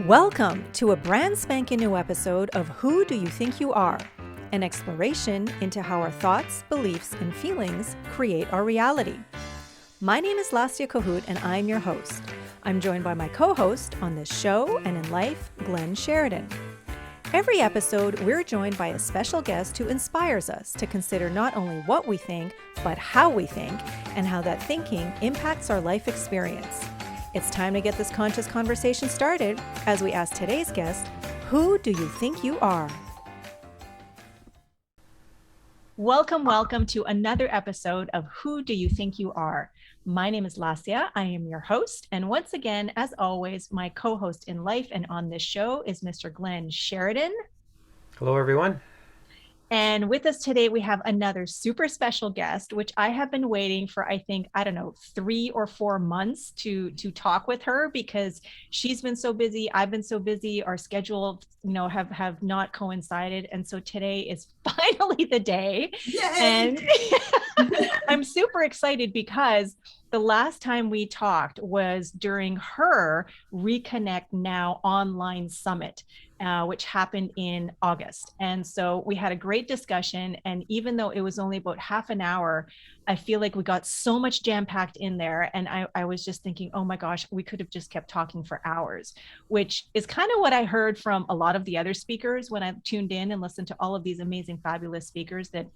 Welcome to a brand spanking new episode of Who Do You Think You Are? An exploration into how our thoughts, beliefs, and feelings create our reality. My name is Lastia Cahoot and I'm your host. I'm joined by my co-host on this show and in life, Glenn Sheridan. Every episode, we're joined by a special guest who inspires us to consider not only what we think, but how we think and how that thinking impacts our life experience. It's time to get this conscious conversation started as we ask today's guest, who do you think you are? Welcome to another episode of Who Do You Think You Are? My name is Lastia. I am your host. And once again, as always, my co-host in life and on this show is Mr. Glenn Sheridan. Hello, everyone. And with us today, we have another super special guest, which I have been waiting for, 3 or 4 months to talk with her because she's been so busy. I've been so busy. Our schedules, have not coincided. And so today is finally the day. Yay! And I'm super excited because the last time we talked was during her Reconnect Now online summit, which happened in August. And so we had a great discussion. And even though it was only about half an hour, I feel like we got so much jam-packed in there. And I was just thinking, oh my gosh, we could have just kept talking for hours, which is kind of what I heard from a lot of the other speakers when I tuned in and listened to all of these amazing, fabulous speakers that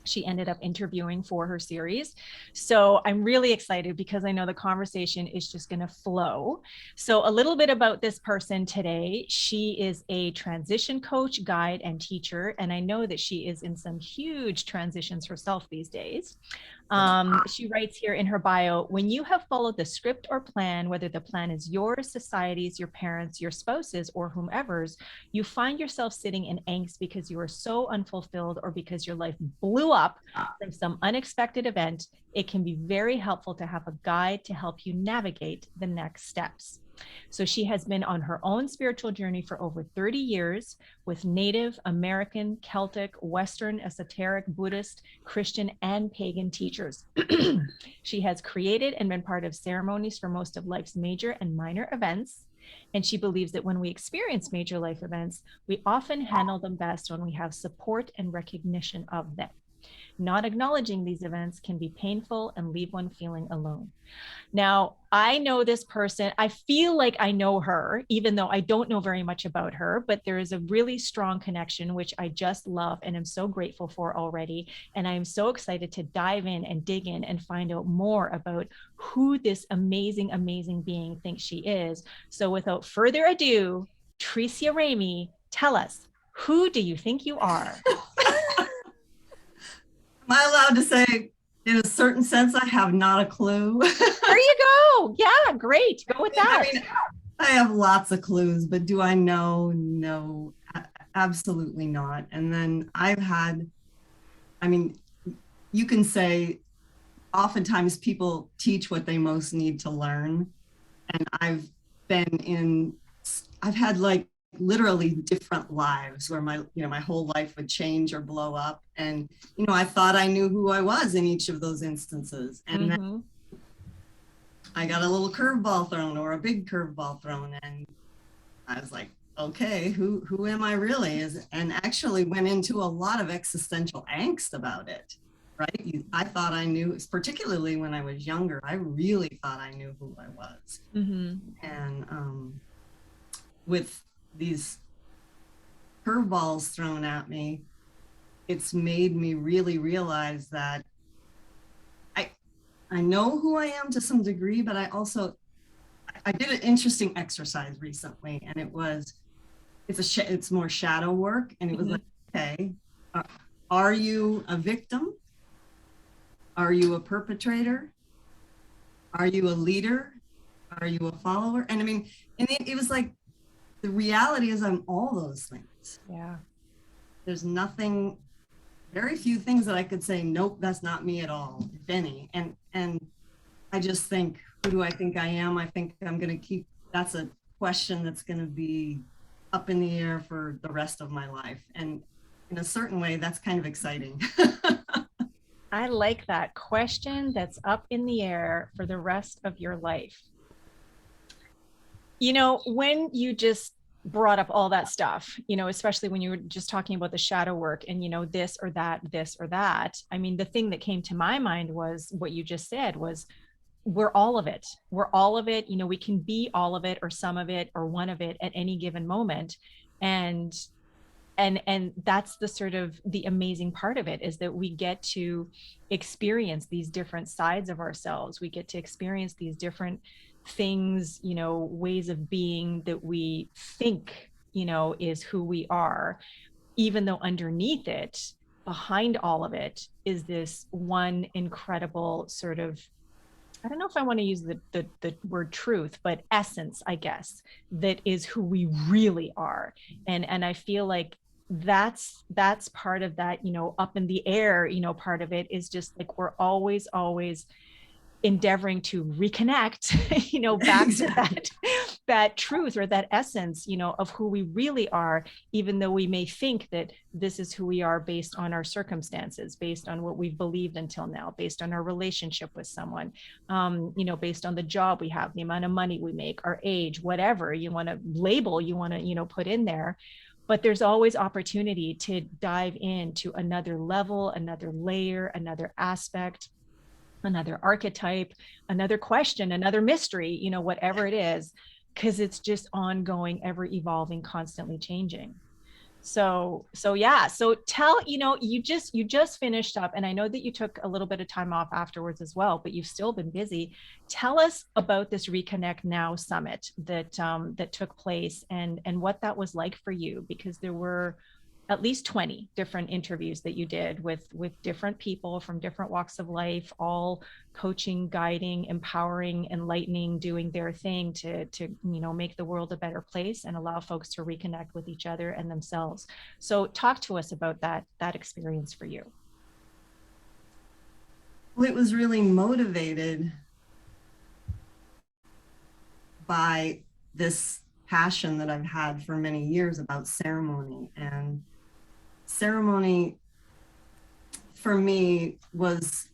she ended up interviewing for her series. So I'm really excited because I know the conversation is just going to flow. So a little bit about this person today. She is a transition coach, guide, and teacher. And I know that she is in some huge transitions herself these days. She writes here in her bio, when you have followed the script or plan, whether the plan is yours, society's, your parents, your spouse's, or whomever's, you find yourself sitting in angst because you are so unfulfilled or because your life blew up from some unexpected event. It can be very helpful to have a guide to help you navigate the next steps. So she has been on her own spiritual journey for over 30 years with Native American, Celtic, Western, esoteric, Buddhist, Christian, and pagan teachers. She has created and been part of ceremonies for most of life's major and minor events. And she believes that when we experience major life events, we often handle them best when we have support and recognition of them. Not acknowledging these events can be painful and leave one feeling alone. Now, I know this person. I feel like I know her, even though I don't know very much about her, but there is a really strong connection, which I just love and am so grateful for already. And I am so excited to dive in and dig in and find out more about who this amazing, amazing being thinks she is. So without further ado, Treecia Ramey, tell us, who do you think you are? Am I allowed to say, in a certain sense, I have not a clue? There you go. Yeah, great. Go with that. I mean, I have lots of clues, but do I know? No, absolutely not. And then you can say, oftentimes people teach what they most need to learn. And I've had like literally different lives where my whole life would change or blow up. And, I thought I knew who I was in each of those instances. And then I got a little curveball thrown or a big curveball thrown. And I was like, okay, who am I really? And actually went into a lot of existential angst about it, right? I thought I knew, particularly when I was younger, I really thought I knew who I was. And with these curveballs thrown at me, it's made me really realize that I know who I am to some degree, but I did an interesting exercise recently, and it's more shadow work, and it was like, okay, are you a victim? Are you a perpetrator? Are you a leader? Are you a follower? And I mean, and it was like, the reality is I'm all those things. Yeah. There's very few things that I could say, nope, that's not me at all, if any. And I just think, who do I think I am? I think I'm going to that's a question that's going to be up in the air for the rest of my life. And in a certain way, that's kind of exciting. I like that question that's up in the air for the rest of your life. You know, when you just brought up all that stuff, you know, especially when you were just talking about the shadow work and, you know, this or that. I mean, the thing that came to my mind was what you just said was we're all of it. We're all of it. You know, we can be all of it or some of it or one of it at any given moment. And and that's the sort of the amazing part of it, is that we get to experience these different sides of ourselves. We get to experience these different things, you know, ways of being that we think, you know, is who we are, even though underneath it, behind all of it, is this one incredible sort of, I don't know if I want to use the word truth, but essence, I guess, that is who we really are. And I feel like that's part of that, you know, up in the air, you know, part of it is just like we're always endeavoring to reconnect, you know, back to Exactly. that truth or that essence, you know, of who we really are, even though we may think that this is who we are based on our circumstances, based on what we've believed until now, based on our relationship with someone, you know, based on the job we have, the amount of money we make, our age, whatever you want to label, you want to, you know, put in there. But there's always opportunity to dive into another level, another layer, another aspect, another archetype, another question, another mystery, you know, whatever it is, because it's just ongoing, ever evolving, constantly changing. So yeah, so tell, you know, you just finished up, and I know that you took a little bit of time off afterwards as well, but you've still been busy. Tell us about this Reconnect Now summit that took place, and what that was like for you, because there were at least 20 different interviews that you did with different people from different walks of life, all coaching, guiding, empowering, enlightening, doing their thing to you know, make the world a better place and allow folks to reconnect with each other and themselves. So talk to us about that experience for you. Well, it was really motivated by this passion that I've had for many years about ceremony. And ceremony for me was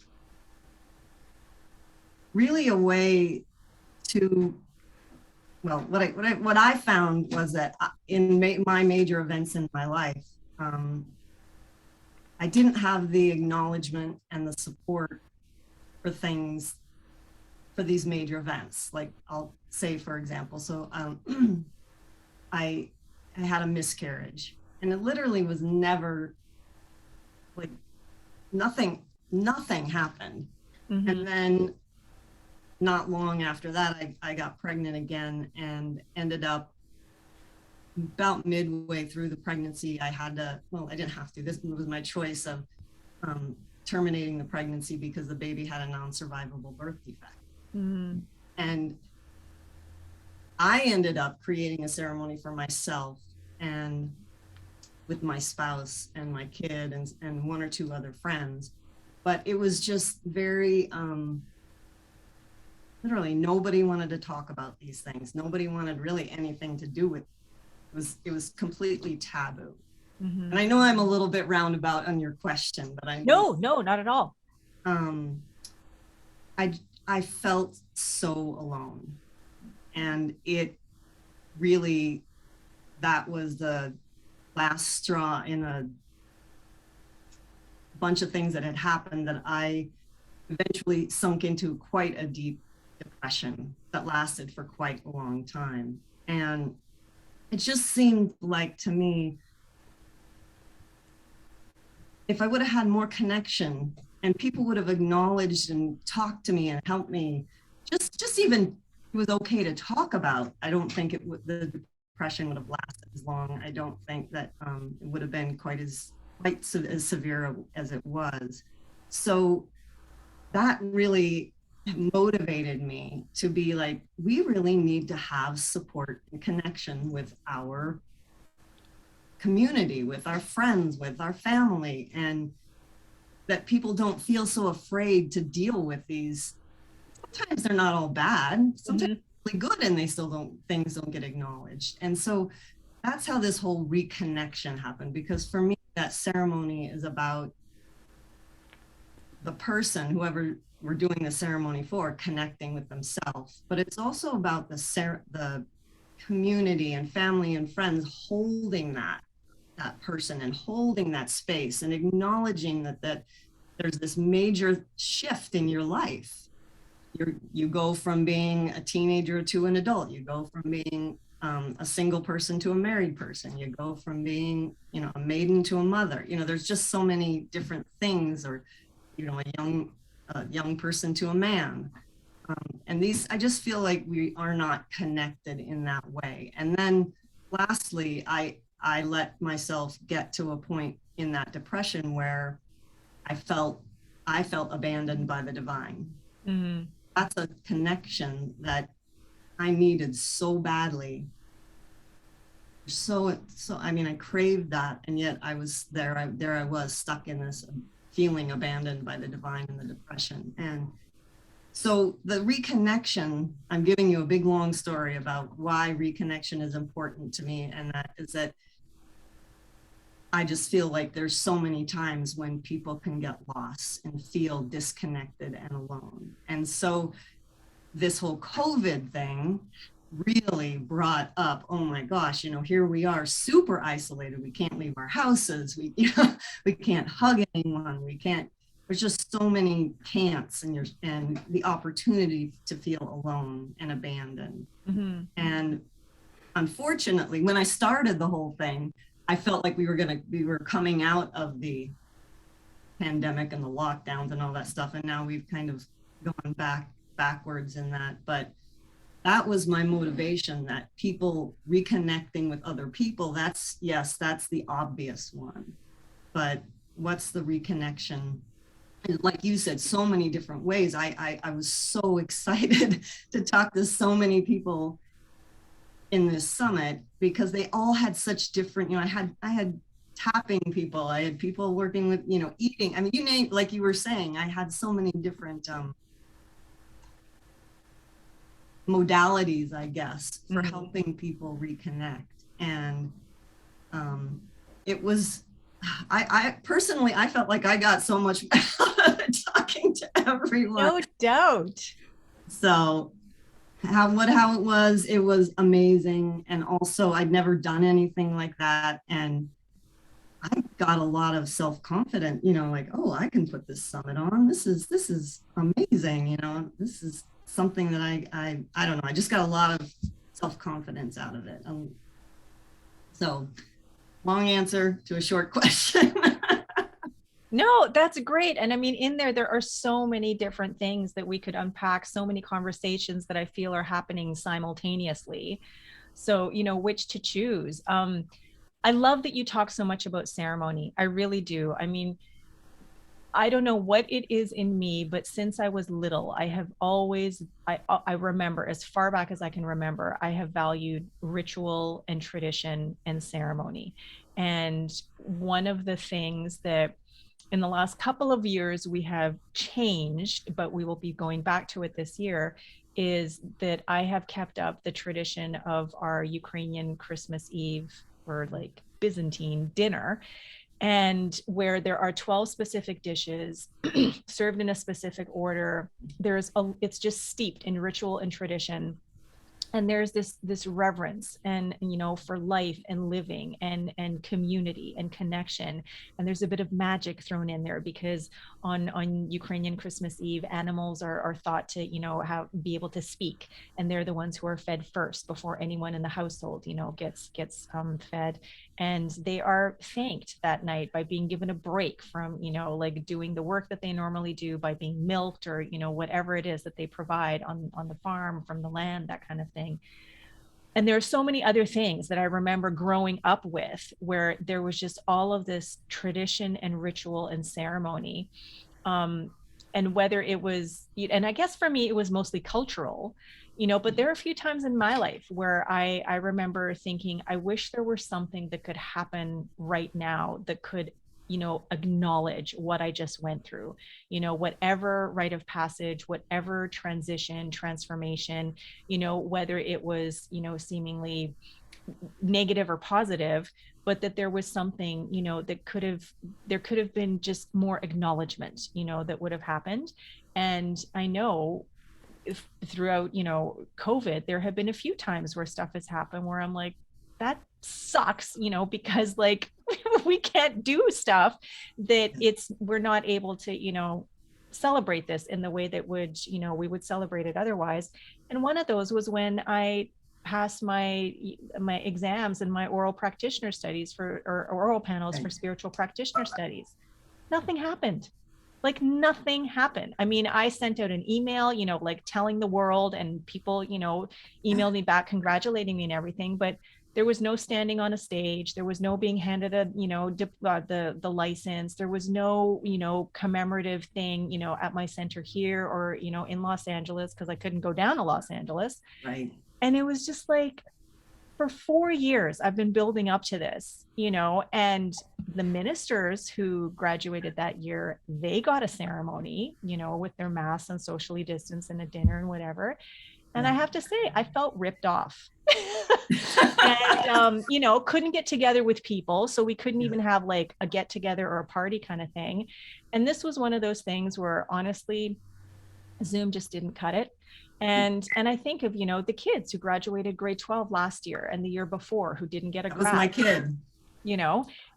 really a way to, well, what I found was that in my major events in my life, I didn't have the acknowledgement and the support for things, for these major events. Like I'll say, for example, so I had a miscarriage, and it literally was never like nothing happened. Mm-hmm. And then not long after that, I got pregnant again and ended up about midway through the pregnancy. I had to, well, I didn't have to, this was my choice of terminating the pregnancy because the baby had a non-survivable birth defect. Mm-hmm. And I ended up creating a ceremony for myself and with my spouse and my kid and one or two other friends. But it was just very, literally nobody wanted to talk about these things. Nobody wanted really anything to do with it. It was completely taboo. Mm-hmm. And I know I'm a little bit roundabout on your question, but I No, not at all. I felt so alone. And it really, that was the last straw in a bunch of things that had happened, that I eventually sunk into quite a deep depression that lasted for quite a long time. And it just seemed like to me, if I would have had more connection and people would have acknowledged and talked to me and helped me, just even it was okay to talk about, I don't think it would, the depression would have lasted as long. I don't think that it would have been quite as severe as it was. So that really motivated me to be like, we really need to have support and connection with our community, with our friends, with our family, and that people don't feel so afraid to deal with these. Sometimes they're not all bad, sometimes really good, and they still don't, things don't get acknowledged. And so that's how this whole reconnection happened, because for me, that ceremony is about the person, whoever we're doing the ceremony for, connecting with themselves, but it's also about the community and family and friends holding that person and holding that space and acknowledging that there's this major shift in your life. You go from being a teenager to an adult. You go from being a single person to a married person. You go from being, a maiden to a mother. There's just so many different things, or, a young person to a man. And I just feel like we are not connected in that way. And then lastly, I let myself get to a point in that depression where I felt abandoned by the divine. Mm-hmm. That's a connection that I needed so badly. So I mean, I craved that, and yet I was there. I was stuck in this feeling abandoned by the divine in the depression. And so the reconnection, I'm giving you a big long story about why reconnection is important to me, and that is that I just feel like there's so many times when people can get lost and feel disconnected and alone. And so this whole COVID thing really brought up, oh my gosh, here we are super isolated. We can't leave our houses. We can't hug anyone. There's just so many can'ts, and the opportunity to feel alone and abandoned. Mm-hmm. And unfortunately, when I started the whole thing, I felt like we were coming out of the pandemic and the lockdowns and all that stuff. And now we've kind of gone backwards in that. But that was my motivation, that people reconnecting with other people, that's the obvious one. But what's the reconnection? Like you said, so many different ways. I was so excited to talk to so many people in this summit, because they all had such different, I had tapping people, I had people working with, eating. I mean, you name, like you were saying, I had so many different modalities, I guess, for helping people reconnect. And it was, I personally, I felt like I got so much talking to everyone. No doubt. So how it was amazing. And also I'd never done anything like that. And I got a lot of self-confidence, like, oh, I can put this summit on. This is amazing. This is something that I don't know. I just got a lot of self-confidence out of it. So long answer to a short question. No, that's great. And I mean, in there are so many different things that we could unpack, so many conversations that I feel are happening simultaneously. So, which to choose. I love that you talk so much about ceremony. I really do. I mean, I don't know what it is in me, but since I was little, I have always, I remember, as far back as I can remember, I have valued ritual and tradition and ceremony. And one of the things that in the last couple of years we have changed, but we will be going back to it this year, is that I have kept up the tradition of our Ukrainian Christmas Eve, or like Byzantine dinner, and where there are 12 specific dishes served in a specific order. It's just steeped in ritual and tradition. And there's this reverence and for life and living and community and connection. And there's a bit of magic thrown in there, because on Ukrainian Christmas Eve, animals are thought to be able to speak, and they're the ones who are fed first before anyone in the household gets fed. And they are thanked that night by being given a break from like doing the work that they normally do, by being milked, or whatever it is that they provide on the farm from the land, that kind of thing. And there are so many other things that I remember growing up with, where there was just all of this tradition and ritual and ceremony. And whether it was, and I guess for me, it was mostly cultural, but there are a few times in my life where I remember thinking, I wish there were something that could happen right now that could acknowledge what I just went through, whatever rite of passage, whatever transition, transformation, whether it was, seemingly negative or positive, but that there was something, that there could have been just more acknowledgement, that would have happened. And I know throughout, COVID, there have been a few times where stuff has happened where I'm like, that sucks, because like we can't do stuff that we're not able to, celebrate this in the way that we would celebrate it otherwise. And one of those was when I passed my exams and my oral practitioner studies or oral panels for spiritual practitioner studies. Nothing happened. Like nothing happened. I mean, I sent out an email, like telling the world, and people, emailed me back congratulating me and everything, but there was no standing on a stage. There was no being handed the license. There was no, commemorative thing, at my center here or, in Los Angeles, because I couldn't go down to Los Angeles. Right. And it was just like, for 4 years, I've been building up to this, and the ministers who graduated that year, they got a ceremony, with their mass and socially distanced and a dinner and whatever. And I have to say, I felt ripped off. And, couldn't get together with people. So we couldn't even have like a get together or a party kind of thing. And this was one of those things where honestly, Zoom just didn't cut it. And I think of, the kids who graduated grade 12 last year and the year before who didn't get a grad. That was my kid.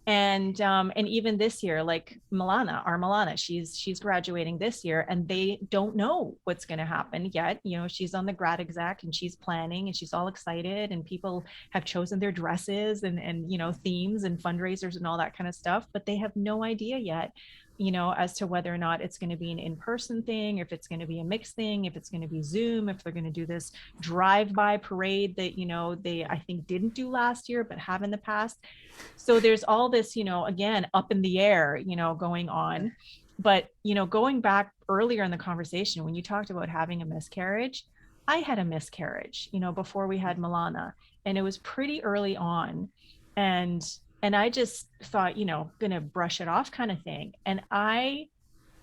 And even this year, like our Milana, she's graduating this year, and they don't know what's going to happen yet. She's on the grad exec and she's planning and she's all excited, and people have chosen their dresses and themes and fundraisers and all that kind of stuff, but they have no idea yet, as to whether or not it's going to be an in-person thing, if it's going to be a mixed thing, if it's going to be Zoom, if they're going to do this drive-by parade that, they, I think, didn't do last year, but have in the past. So there's all this, again, up in the air, going on. But, going back earlier in the conversation, when you talked about having a miscarriage, I had a miscarriage, before we had Milana, and it was pretty early on. And I just thought, gonna brush it off kind of thing. And I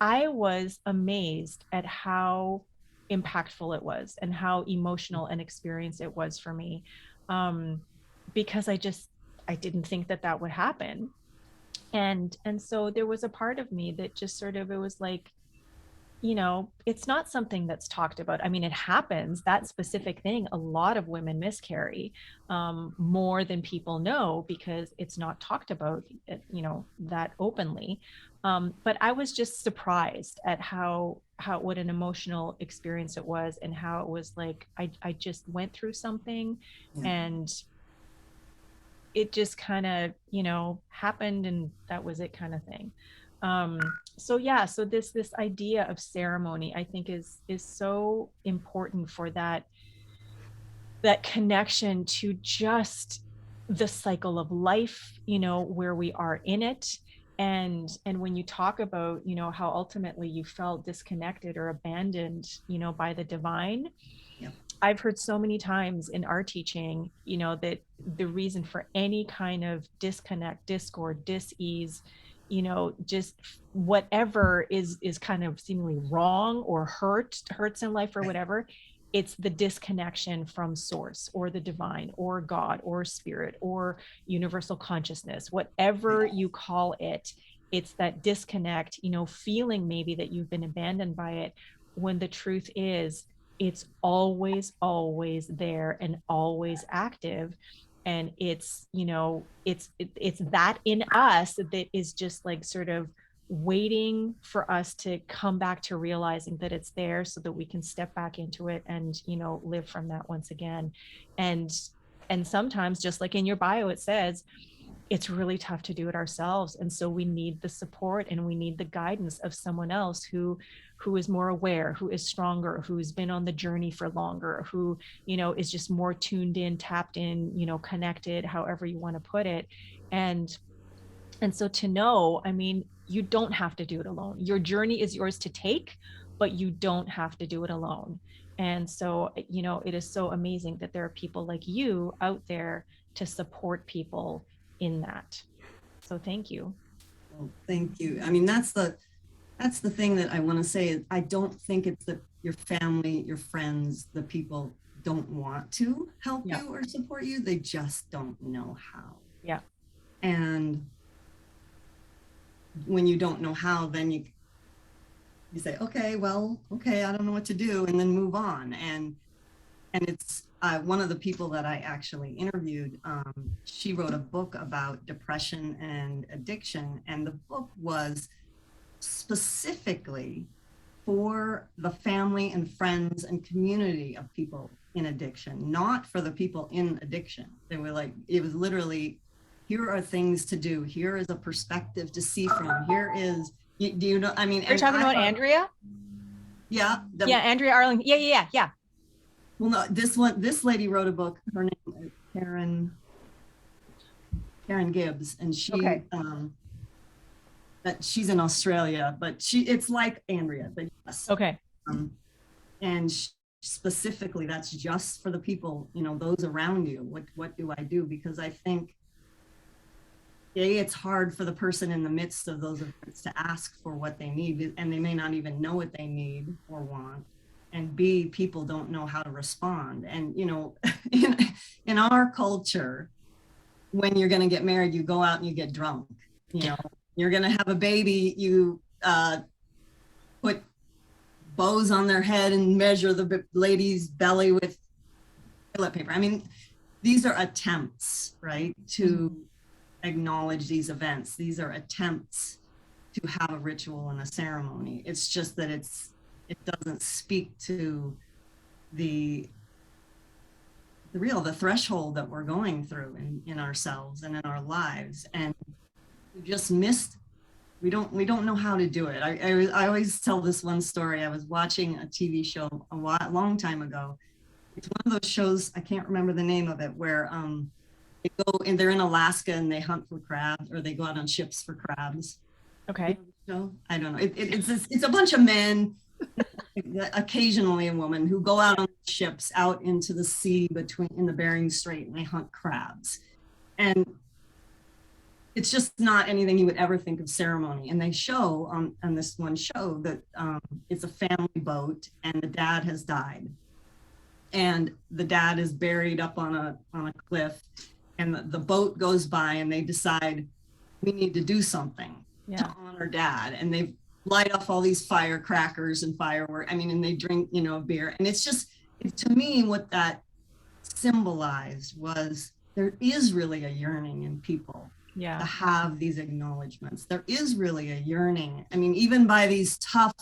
was amazed at how impactful it was and how emotional an experience it was for me. Because I didn't think that would happen. And so there was a part of me that just sort of, it was like, it's not something that's talked about. I mean, it happens, that specific thing. A lot of women miscarry, more than people know, because it's not talked about, that openly. But I was just surprised at what an emotional experience it was, and how it was like, I just went through something, and it just kind of, happened, and that was it kind of thing. So this idea of ceremony, I think is so important for that connection to just the cycle of life, where we are in it. And when you talk about, how ultimately you felt disconnected or abandoned, by the divine. I've heard so many times in our teaching, that the reason for any kind of disconnect, discord, dis-ease, just whatever is kind of seemingly wrong or hurts in life or whatever, it's the disconnection from source or the divine or God or spirit or universal consciousness, whatever you call it. It's that disconnect, feeling maybe that you've been abandoned by it, when the truth is it's always there and always active. And it's, it's that in us that is just like sort of waiting for us to come back to realizing that it's there, so that we can step back into it and, live from that once again. And sometimes, just like in your bio, it says, it's really tough to do it ourselves. And so we need the support and we need the guidance of someone else who is more aware, who is stronger, who's been on the journey for longer, who, is just more tuned in, tapped in, connected, however you want to put it. And so to know, I mean, you don't have to do it alone. Your journey is yours to take, but you don't have to do it alone. And so, it is so amazing that there are people like you out there to support people in that. So thank you. Well, thank you. I mean, that's the thing that I want to say. I don't think it's that your family, your friends, the people don't want to help you or support you. They just don't know how. Yeah. And when you don't know how, then you say, okay, well, okay, I don't know what to do, and then move on. And it's one of the people that I actually interviewed. She wrote a book about depression and addiction, and the book was specifically for the family and friends and community of people in addiction, not for the people in addiction. They were like, it was literally, here are things to do. Here is a perspective to see from. Here is, do you know? I mean, you're talking about Andrea? Yeah. Yeah, Andrea Arling. Yeah. Well, no, this lady wrote a book. Her name is Karen Gibbs, and she that she's in Australia, but it's like Andrea, but yes. Okay. And specifically, that's just for the people, those around you. What do I do? Because I think it's hard for the person in the midst of those events to ask for what they need, and they may not even know what they need or want. And B, people don't know how to respond. And, in our culture, when you're going to get married, you go out and you get drunk. You're going to have a baby, you put bows on their head and measure the lady's belly with toilet paper. I mean, these are attempts, right, to acknowledge these events. These are attempts to have a ritual and a ceremony. It's just that it doesn't speak to the threshold that we're going through in ourselves and in our lives. And we just missed, we don't know how to do it. I always tell this one story. I was watching a TV show a long time ago. It's one of those shows, I can't remember the name of it, where they go and they're in Alaska and they hunt for crabs, or they go out on ships for crabs. Okay. So I don't know. It's a bunch of men, occasionally a woman, who go out on ships out into the sea in the Bering Strait, and they hunt crabs. And it's just not anything you would ever think of ceremony. And they show on this one show that it's a family boat, and the dad has died. And the dad is buried up on a cliff, and the boat goes by, and they decide, we need to do something to honor dad. And they light off all these firecrackers and fireworks. I mean, and they drink, beer. And it's just, to me, what that symbolized was there is really a yearning in people to have these acknowledgements. There is really a yearning. I mean, even by these tough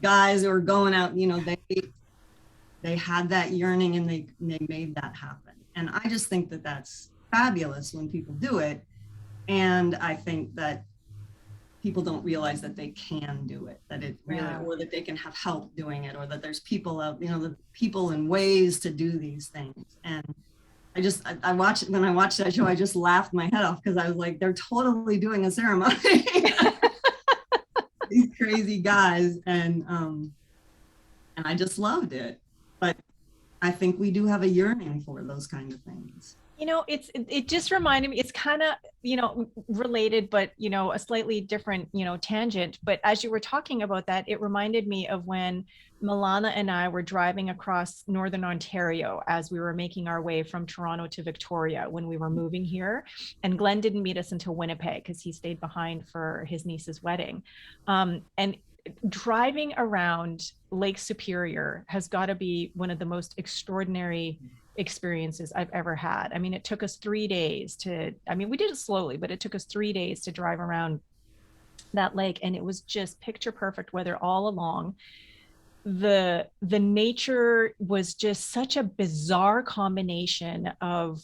guys who are going out, they had that yearning, and they made that happen. And I just think that that's fabulous when people do it. And I think that people don't realize that they can do it, that it really, or that they can have help doing it, or that there's people out, the people and ways to do these things. And I watched, when I watched that show, I just laughed my head off, because I was like, they're totally doing a ceremony. These crazy guys. And I just loved it. But I think we do have a yearning for those kind of things. It just reminded me, it's kind of, related, but, a slightly different, tangent. But as you were talking about that, it reminded me of when Milana and I were driving across Northern Ontario as we were making our way from Toronto to Victoria when we were moving here. And Glenn didn't meet us until Winnipeg, because he stayed behind for his niece's wedding. And driving around Lake Superior has got to be one of the most extraordinary experiences I've ever had. I mean, it took us 3 days we did it slowly, but it took us 3 days to drive around that lake. And it was just picture perfect weather all along. The nature was just such a bizarre combination of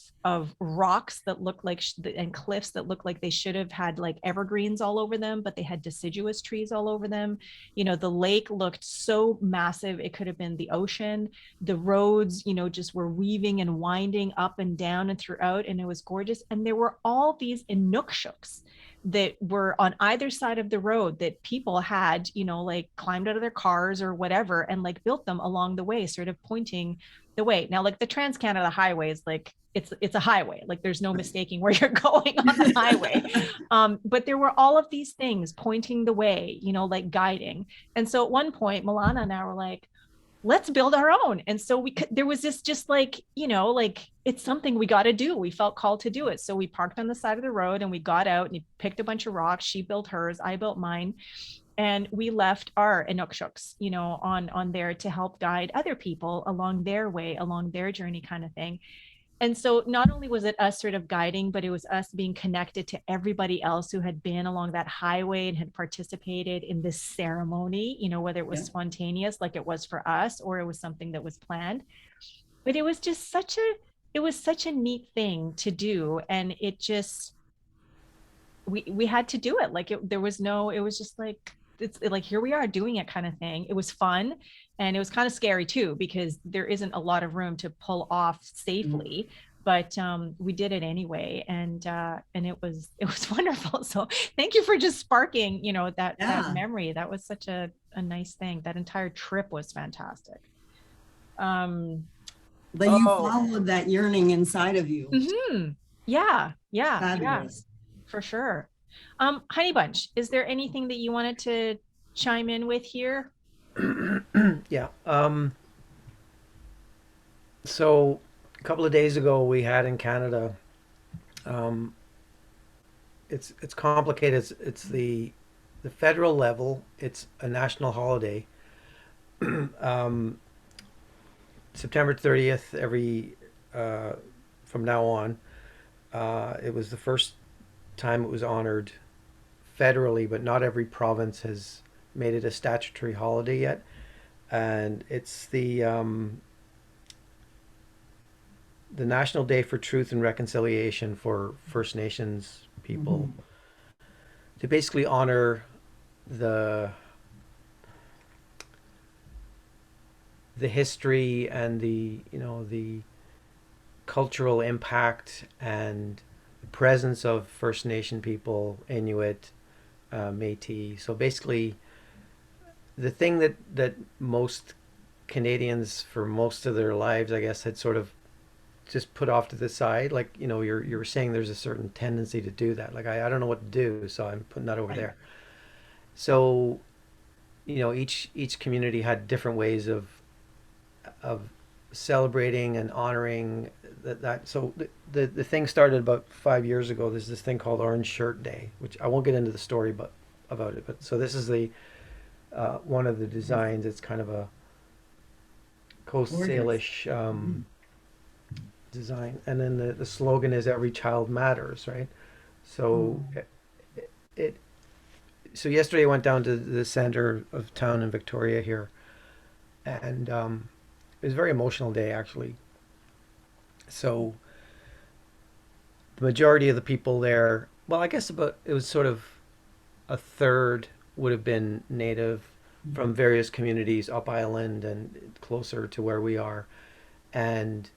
rocks that look like and cliffs that look like they should have had like evergreens all over them, but they had deciduous trees all over them. The lake looked so massive it could have been the ocean. The roads, just were weaving and winding up and down and throughout, and it was gorgeous. And there were all these inukshuks that were on either side of the road that people had, like climbed out of their cars or whatever, and like built them along the way, sort of pointing the way. Now, like the Trans-Canada Highway is like, it's a highway, like there's no mistaking where you're going on the highway. But there were all of these things pointing the way, like guiding. And so at one point, Milana and I were like, let's build our own. And so there was this just like, like it's something we got to do. We felt called to do it. So we parked on the side of the road and we got out and he picked a bunch of rocks. She built hers, I built mine. And we left our Inukshuk's, on there to help guide other people along their way, along their journey, kind of thing. And so not only was it us sort of guiding, but it was us being connected to everybody else who had been along that highway and had participated in this ceremony, whether it was Yeah. spontaneous like it was for us, or it was something that was planned. But it was such a neat thing to do. And it just, we had to do it. Like, there was no, it was just like, it's like, here we are doing it, kind of thing. It was fun, and it was kind of scary too, because there isn't a lot of room to pull off Mm. safely. But we did it anyway, and it was wonderful. So thank you for just sparking, that Yeah. memory. That was such a nice thing. That entire trip was fantastic. um But you oh. followed that yearning inside of you. Yeah, yeah, yeah, Fabulous. for sure. Honey Bunch, is there anything that you wanted to chime in with here? Yeah. So a couple of days ago, we had in Canada. Um, it's complicated. It's the federal level. It's a national holiday. Um, September 30th, every uh, from now on. It was the first time it was honored federally, but not every province has made it a statutory holiday yet. And it's the National Day for Truth and Reconciliation for First Nations people, Mhm. to basically honor the the history and the cultural impact and the presence of First Nation people, Inuit, Métis. So basically, the thing that most Canadians for most of their lives, I guess, had sort of just put off to the side. Like, you're saying there's a certain tendency to do that. Like, I don't know what to do, so I'm putting that over Right. there. So, each community had different ways of celebrating and honoring that. So the thing started about 5 years ago. There's this thing called Orange Shirt Day, which I won't get into the story but about it. But so this is the one of the designs. It's kind of a Coast Gorgeous. Salish Mhm. design, and then the slogan is "Every child matters," right? So Mm. it so yesterday I went down to the center of town in Victoria here, and it was a very emotional day actually. So the majority of the people there, well, I guess about it was sort of a third would have been native from Mhm. various communities up island and closer to where we are, and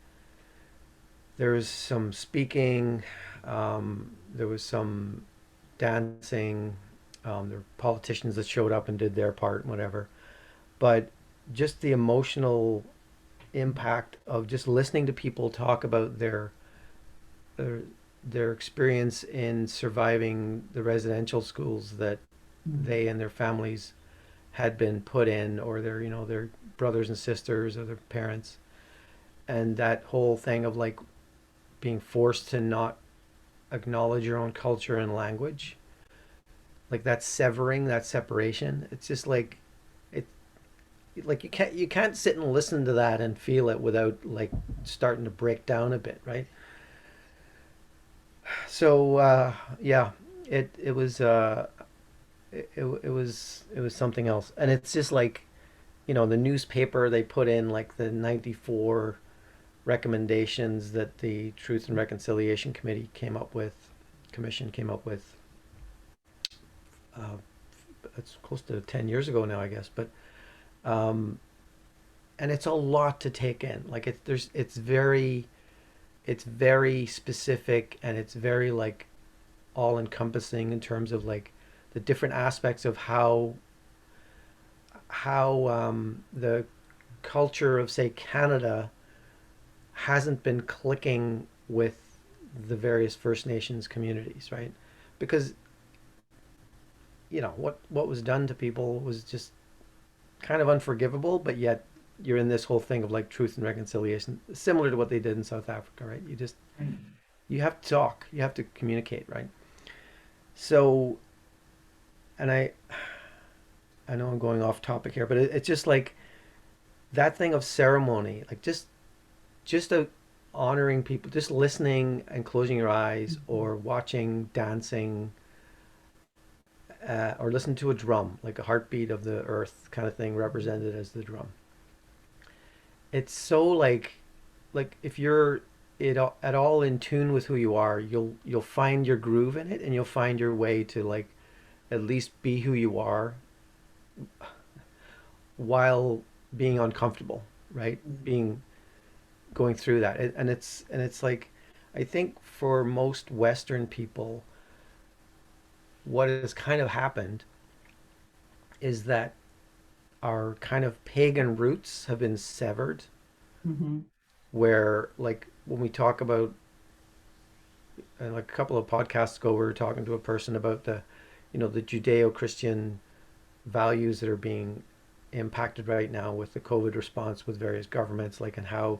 there was some speaking, there was some dancing, there were politicians that showed up and did their part and whatever. But just the emotional impact of just listening to people talk about their, their experience in surviving the residential schools that Mhm. they and their families had been put in, or their brothers and sisters or their parents, and that whole thing of like being forced to not acknowledge your own culture and language, like that severing, that separation. It's just like it, like you can't sit and listen to that and feel it without like starting to break down a bit, right? So yeah, it was it was something else, and it's just like the newspaper they put in like the 94 recommendations that the Truth and Reconciliation Commission came up with. Uh, it's close to 10 years ago now, I guess, but um, and it's a lot to take in. Like it's very specific, and it's very like all encompassing in terms of like the different aspects of how the culture of say Canada hasn't been clicking with the various First Nations communities, right? Because what was done to people was just kind of unforgivable, but yet you're in this whole thing of like truth and reconciliation, similar to what they did in South Africa, right? Right. You have to talk, you have to communicate, right? So, and I know I'm going off topic here, but it's just like that thing of ceremony, like just a honoring people, just listening and closing your eyes, or watching dancing, or listen to a drum, like a heartbeat of the earth kind of thing represented as the drum. It's so like if you're at all in tune with who you are, you'll find your groove in it, and you'll find your way to like at least be who you are while being uncomfortable, right? Being going through that. And it's like I think for most Western people, what has kind of happened is that our kind of pagan roots have been severed, Mm-hmm. where like when we talk about, like a couple of podcasts ago we were talking to a person about the Judeo-Christian values that are being impacted right now with the COVID response with various governments, like, and how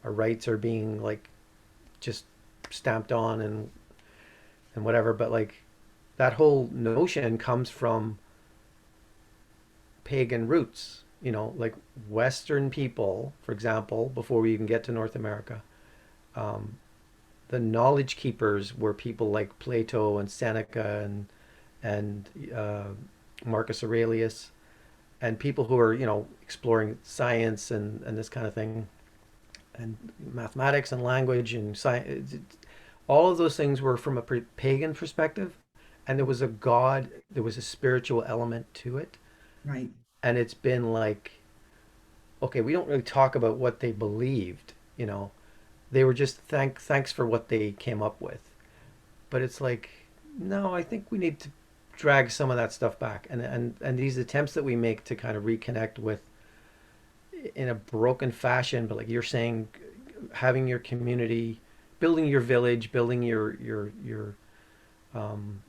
our rights are being like just stamped on and whatever. But like that whole notion comes from pagan roots, like Western people, for example, before we even get to North America. Um, the knowledge keepers were people like Plato and Seneca and Marcus Aurelius, and people who are exploring science and this kind of thing, and mathematics and language and science. All of those things were from a pagan perspective, and there was a god, there was a spiritual element to it. Right. And it's been like, okay, we don't really talk about what they believed, they were just thanks for what they came up with. But it's like, no, I think we need to drag some of that stuff back, and these attempts that we make to kind of reconnect with in a broken fashion, but like you're saying, having your community, building your village, building your um,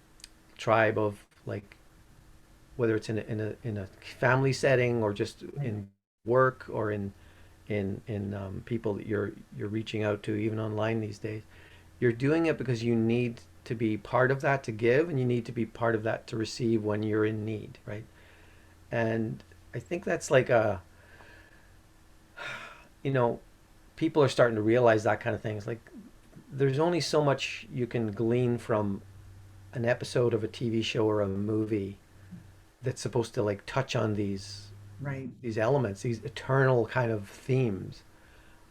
tribe of like, whether it's in a family setting, or just in work, or in people that you're reaching out to even online these days. You're doing it because you need to be part of that to give, and you need to be part of that to receive when you're in need, right? And I think that's like you know, people are starting to realize that kind of things. Like, there's only so much you can glean from an episode of a TV show or a movie that's supposed to like touch on Right. these elements, these eternal kind of themes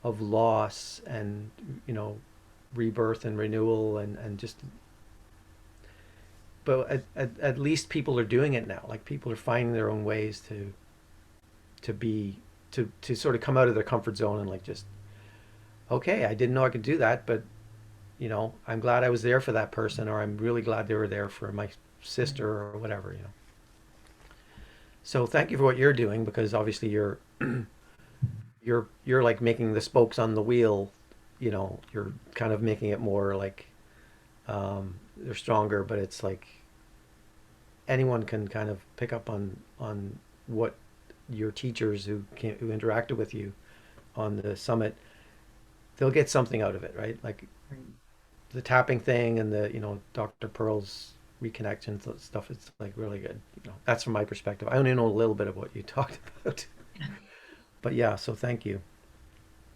of loss and rebirth and renewal, and just. But at least people are doing it now. Like, people are finding their own ways to be to sort of come out of their comfort zone, and like, just, okay, I didn't know I could do that, but I'm glad I was there for that person, or I'm really glad they were there for my sister, or whatever. So thank you for what you're doing, because obviously you're like making the spokes on the wheel. You're kind of making it more like, they're stronger, but it's like anyone can kind of pick up on what your teachers who interacted with you on the summit, they'll get something out of it, right? Like Right. the tapping thing, and the Dr. Pearl's reconnection stuff. It's like really good. That's from my perspective. I only know a little bit of what you talked about, but yeah. So thank you.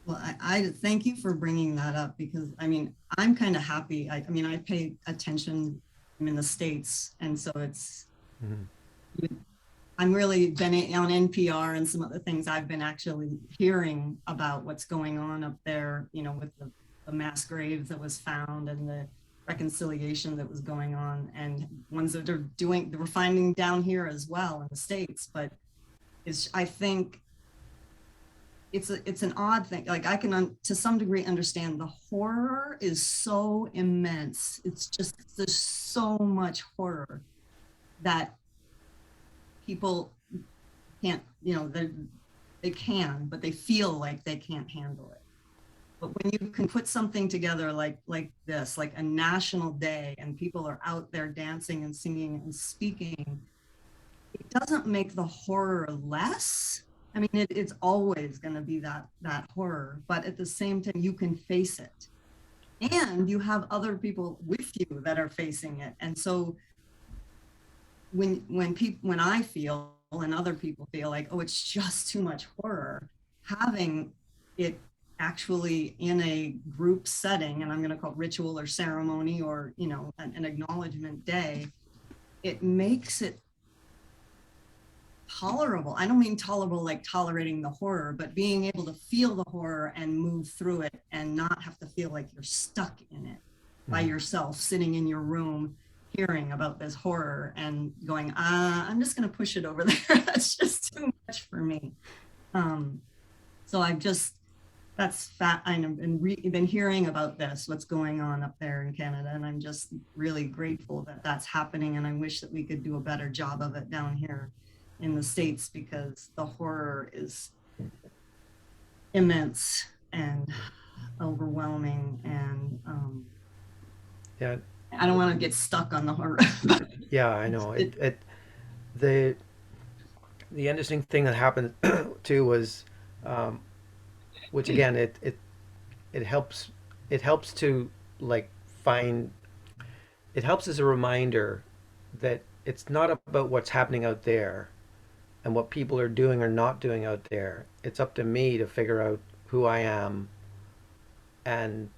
Well, I thank you for bringing that up, because I mean, I'm kind of happy. I mean, I pay attention. I'm in the States, and so it's, Mm-hmm. I'm really been on NPR and some other things. I've been actually hearing about what's going on up there, with the mass graves that was found, and the reconciliation that was going on, and ones that we're finding down here as well in the States. But I think it's an odd thing. Like, I can to some degree understand the horror is so immense. It's just, there's so much horror that people can't, they can, but they feel like they can't handle it. But when you can put something together like this, like a national day, and people are out there dancing and singing and speaking, it doesn't make the horror less. I mean, it's always going to be that horror, but at the same time, you can face it, and you have other people with you that are facing it. And so when I feel and other people feel like, oh, it's just too much horror, having it actually in a group setting, and I'm going to call it ritual or ceremony or, you know, an acknowledgement day, it makes it tolerable. I don't mean tolerable like tolerating the horror, but being able to feel the horror and move through it and not have to feel like you're stuck in it by yourself, sitting in your room, hearing about this horror and going, I'm just going to push it over there. That's just too much for me. So I've just, that's fat. I've been hearing about this, what's going on up there in Canada, and I'm just really grateful that that's happening. And I wish that we could do a better job of it down here in the States, because the horror is immense and overwhelming, and Yeah. I don't want to get stuck on the horror. Yeah, I know. The interesting thing that happened too was, which again, it helps to like find, it helps as a reminder that it's not about what's happening out there and what people are doing or not doing out there. It's up to me to figure out who I am and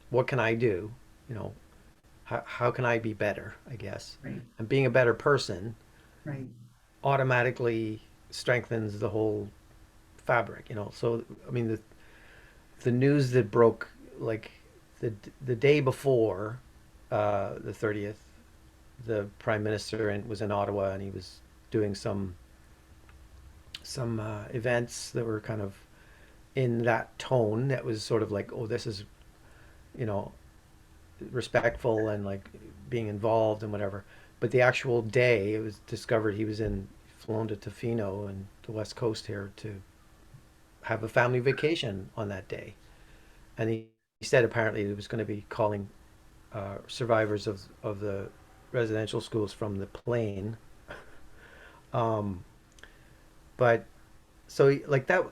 what can I do, you know, how can I be better, I guess. Right. And being a better person Right. automatically strengthens the whole fabric, you know. So, I mean, the news that broke like the day before the 30th, the prime minister was in Ottawa, and he was doing some events that were kind of in that tone that was sort of like, oh, this is, you know, respectful and like being involved and whatever. But the actual day, it was discovered he was flown to Tofino and the West Coast here to have a family vacation on that day. And he said apparently he was going to be calling survivors of the residential schools from the plane. But so like that,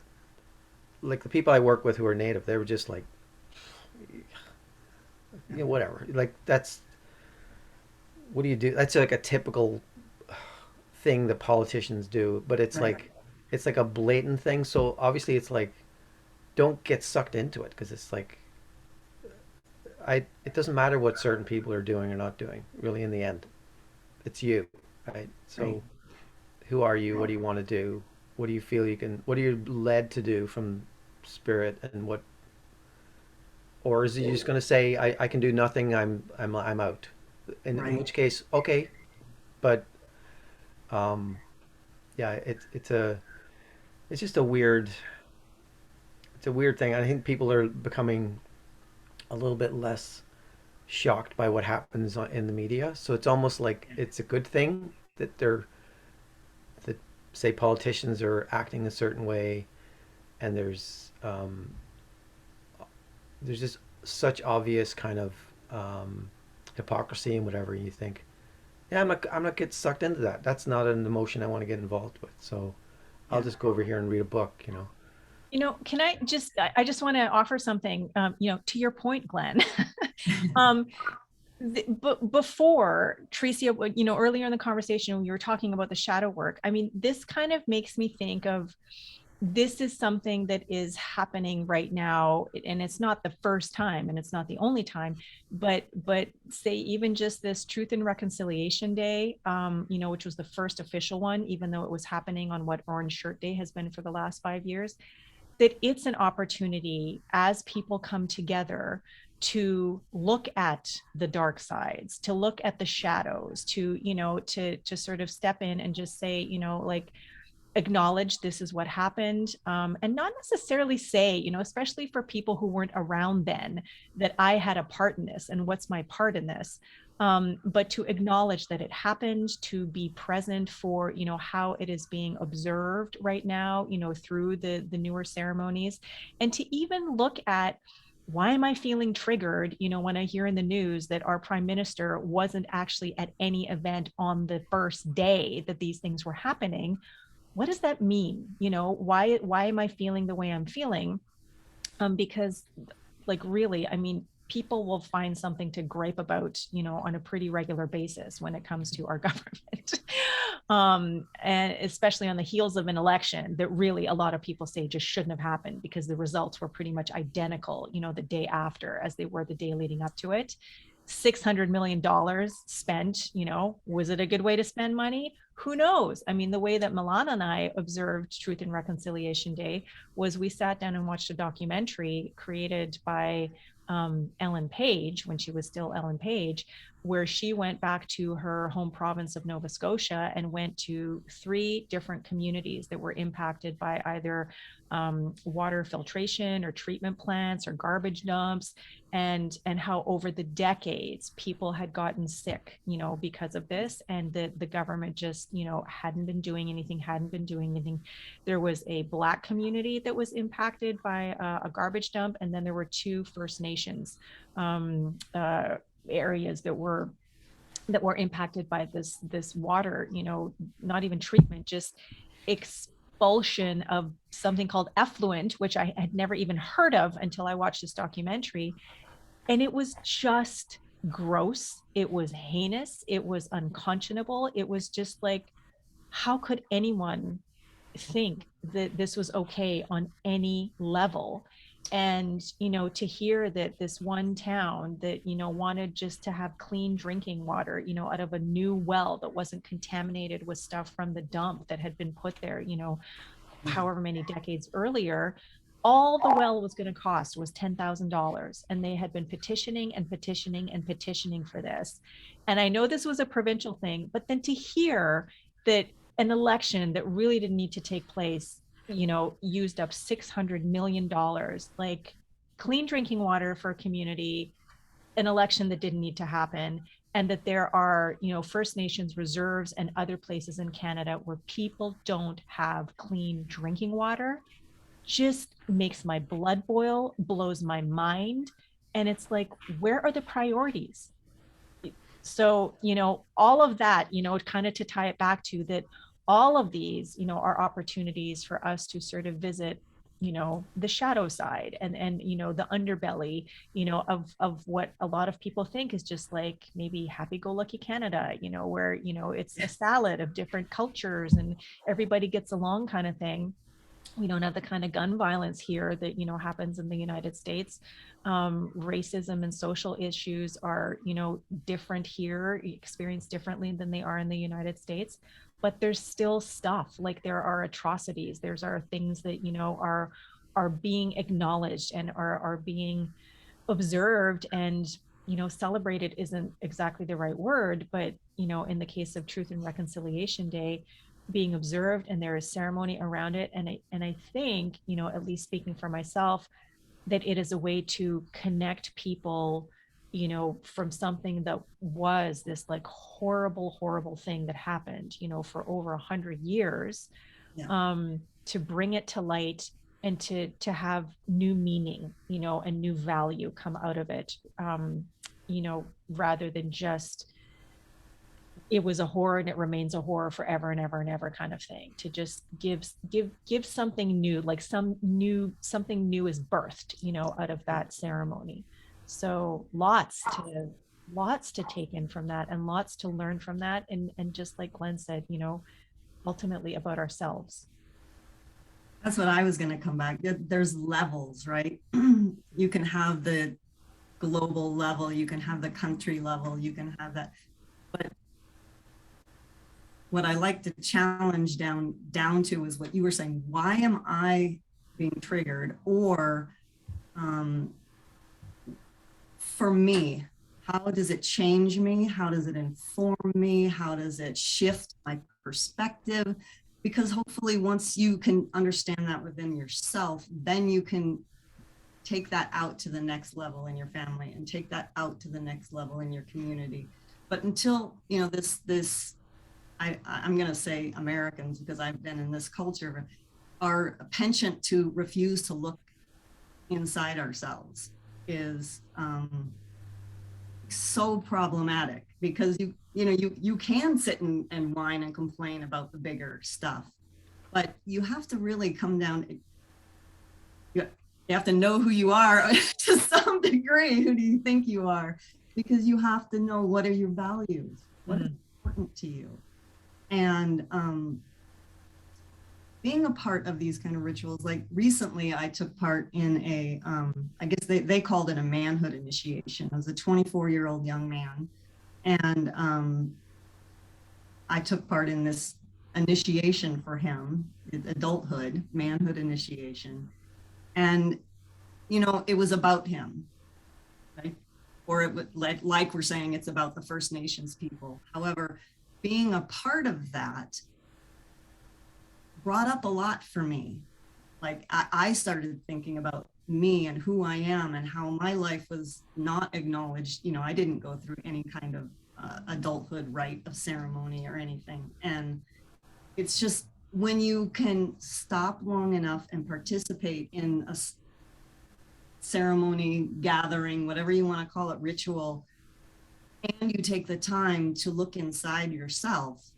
like the people I work with who are native, they were just like, you know, whatever. Like that's, what do you do? That's like a typical thing that politicians do, but it's Right. like, it's like a blatant thing. So obviously it's like, don't get sucked into it, because it's like, it doesn't matter what certain people are doing or not doing, really, in the end. It's you, right? So Right. who are you? What do you want to do? What do you feel you can, what are you led to do from spirit, and what, or is he just going to say, I can do nothing, I'm out? In Right. which case, okay, but yeah, it's just a weird, it's a weird thing. I think people are becoming a little bit less shocked by what happens in the media. So it's almost like it's a good thing that that say politicians are acting a certain way, and there's just such obvious kind of hypocrisy and whatever. You think, yeah, I'm not get sucked into that. That's not an emotion I want to get involved with. So I'll Yeah. just go over here and read a book. You know. You know, can I just want to offer something, you know, to your point, Glenn. um, but before Treecia, you know, earlier in the conversation, when you were talking about the shadow work, I mean, this kind of makes me think of, this is something that is happening right now, and it's not the first time and it's not the only time, but say even just this Truth and Reconciliation Day, you know, which was the first official one, even though it was happening on what Orange Shirt Day has been for the last 5 years, that it's an opportunity as people come together to look at the dark sides, to look at the shadows, to, you know, to sort of step in and just say, you know, like, acknowledge this is what happened, and not necessarily say, you know, especially for people who weren't around then, that I had a part in this and what's my part in this, but to acknowledge that it happened, to be present for, you know, how it is being observed right now, you know, through the newer ceremonies, and to even look at, why am I feeling triggered, you know, when I hear in the news that our prime minister wasn't actually at any event on the first day that these things were happening? What does that mean? You know, why am I feeling the way I'm feeling? Because like, really, I mean, people will find something to gripe about, you know, on a pretty regular basis when it comes to our government. and especially on the heels of an election that really a lot of people say just shouldn't have happened because the results were pretty much identical, the day after as they were the day leading up to it. $600 million spent, was it a good way to spend money? Who knows? I mean, the way that Milana and I observed Truth and Reconciliation Day was we sat down and watched a documentary created by Ellen Page when she was still Ellen Page, where she went back to her home province of Nova Scotia and went to 3 different communities that were impacted by either water filtration or treatment plants or garbage dumps, and how over the decades people had gotten sick, because of this, and the government just, hadn't been doing anything. There was a Black community that was impacted by a garbage dump, and then there were 2 First Nations areas that were impacted by this water, not even treatment, just expulsion of something called effluent, which I had never even heard of until I watched this documentary. And it was just gross. It was heinous. It was unconscionable. It was just like, how could anyone think that this was okay on any level? And to hear that this one town that wanted just to have clean drinking water, out of a new well that wasn't contaminated with stuff from the dump that had been put there, however many decades earlier, all the well was going to cost was $10,000. And they had been petitioning and petitioning and petitioning for this. And I know this was a provincial thing, but then to hear that an election that really didn't need to take place, used up $600 million, like clean drinking water for a community, an election that didn't need to happen, and that there are, First Nations reserves and other places in Canada where people don't have clean drinking water, just makes my blood boil, blows my mind. And it's like, where are the priorities? So, all of that, kind of to tie it back to that, all of these, are opportunities for us to sort of visit, the shadow side and the underbelly, of what a lot of people think is just like maybe happy-go-lucky Canada, where, it's a salad of different cultures and everybody gets along kind of thing. We don't have the kind of gun violence here that happens in the United States. Racism and social issues are different here, experienced differently than they are in the United States. But there's still stuff, like there are atrocities. There's are things that are being acknowledged and are being observed, and celebrated isn't exactly the right word, but in the case of Truth and Reconciliation Day, being observed, and there is ceremony around it. And I think, at least speaking for myself, that it is a way to connect people, from something that was this like horrible thing that happened, for over 100 years, to bring it to light and to have new meaning, and new value come out of it, rather than just it was a horror and it remains a horror forever and ever and ever kind of thing. To just give something new, like something new is birthed, out of that ceremony. So lots to take in from that, and lots to learn from that, and just like Glenn said, ultimately about ourselves. That's what I was going to come back. There's levels, right? You can have the global level, you can have the country level, you can have that. But what I like to challenge down to is what you were saying. Why am I being triggered? Or for me, how does it change me? How does it inform me? How does it shift my perspective? Because hopefully once you can understand that within yourself, then you can take that out to the next level in your family, and take that out to the next level in your community. But until, I'm going to say Americans, because I've been in this culture, our penchant to refuse to look inside ourselves is so problematic, because you can sit and whine and complain about the bigger stuff, but you have to really come down. You have to know who you are to some degree. Who do you think you are? Because you have to know, what are your values? What is important to you? And being a part of these kind of rituals, like recently I took part in a, I guess they called it a manhood initiation. I was a 24-year-old young man. And I took part in this initiation for him, adulthood, manhood initiation. And, you know, it was about him, right? Or it would, like we're saying, it's about the First Nations people. However, being a part of that brought up a lot for me. Like I started thinking about me and who I am and how my life was not acknowledged. You know, I didn't go through any kind of adulthood rite of ceremony or anything. And it's just when you can stop long enough and participate in a ceremony, gathering, whatever you want to call it, ritual, and you take the time to look inside yourself,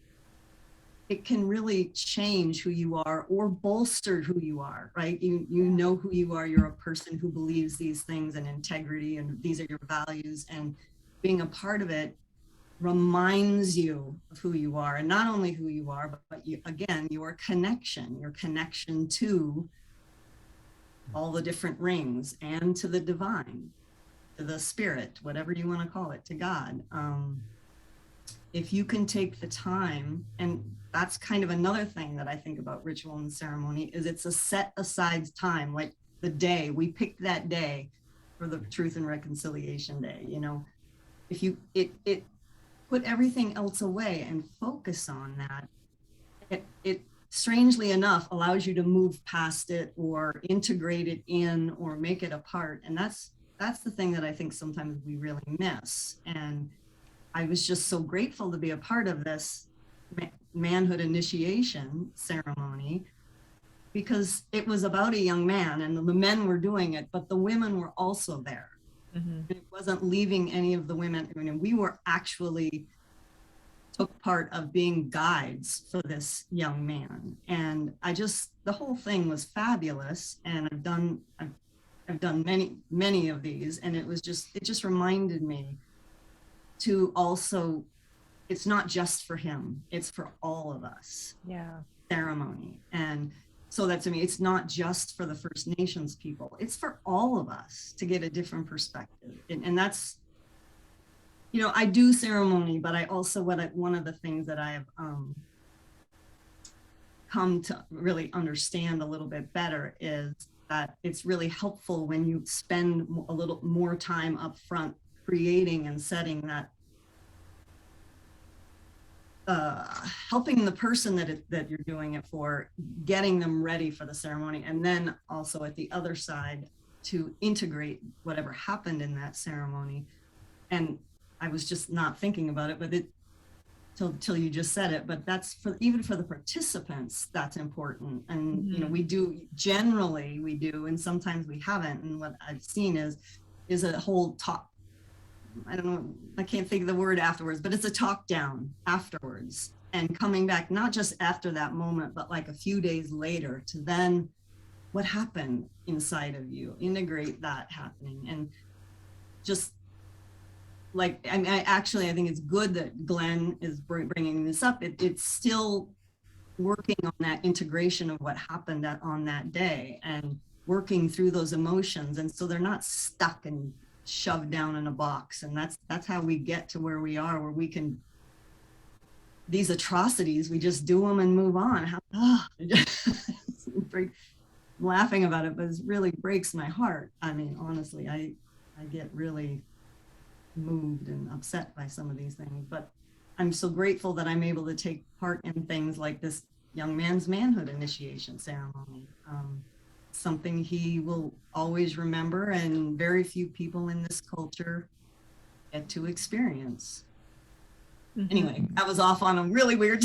it can really change who you are or bolster who you are, right? You know who you are. You're a person who believes these things and integrity, and these are your values. And being a part of it reminds you of who you are, and not only who you are, but you, again, your connection to all the different rings and to the divine, to the spirit, whatever you want to call it, to God. If you can take the time, and that's kind of another thing that I think about ritual and ceremony, is it's a set aside time, like the day, we picked that day for the Truth and Reconciliation Day, you know, if you, it put everything else away and focus on that, it strangely enough allows you to move past it or integrate it in or make it a part. And that's the thing that I think sometimes we really miss. And I was just so grateful to be a part of this manhood initiation ceremony, because it was about a young man and the men were doing it, but the women were also there. Mm-hmm. It wasn't leaving any of the women. I mean, we were actually took part of being guides for this young man. And the whole thing was fabulous. And I've done many of these. And it just reminded me to also, it's not just for him, it's for all of us. Yeah. Ceremony. And so that to me, it's not just for the First Nations people, it's for all of us to get a different perspective. And that's, you know, I do ceremony, but I also, one of the things that I have come to really understand a little bit better is that it's really helpful when you spend a little more time up front creating and setting that, helping the person that you're doing it for, getting them ready for the ceremony, and then also at the other side to integrate whatever happened in that ceremony. And I was just not thinking about it, but till you just said it, but that's even for the participants, that's important. And mm-hmm. You know, we do, and sometimes we haven't. And what I've seen is a whole talk, I don't know, I can't think of the word afterwards, but it's a talk down afterwards and coming back, not just after that moment, but like a few days later to then what happened inside of you, integrate that happening. And just like, I mean, I think it's good that Glenn is bringing this up. It's still working on that integration of what happened on that day and working through those emotions. And so they're not stuck and shoved down in a box. And that's how we get to where we are, where we can, these atrocities, we just do them and move on. I'm laughing about it, but it really breaks my heart. I mean, honestly, I get really moved and upset by some of these things, but I'm so grateful that I'm able to take part in things like this young man's manhood initiation ceremony. Something he will always remember, and very few people in this culture get to experience. Mm-hmm. Anyway, that was off on a really weird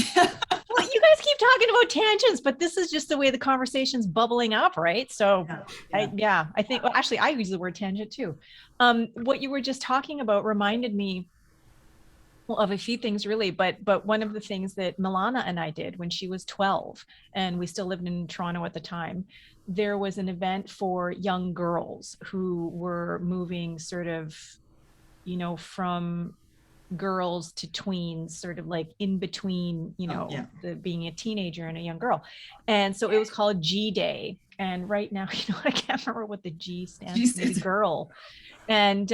Well, you guys keep talking about tangents, but this is just the way the conversation's bubbling up, right? So I think, well, actually, I use the word tangent too. What you were just talking about reminded me, well, of a few things really, but one of the things that Milana and I did when she was 12 and we still lived in Toronto at the time, there was an event for young girls who were moving sort of, you know, from girls to tweens, sort of like in between, the being a teenager and a young girl. And so it was called G Day. And right now, I can't remember what the G stands for, maybe girl. And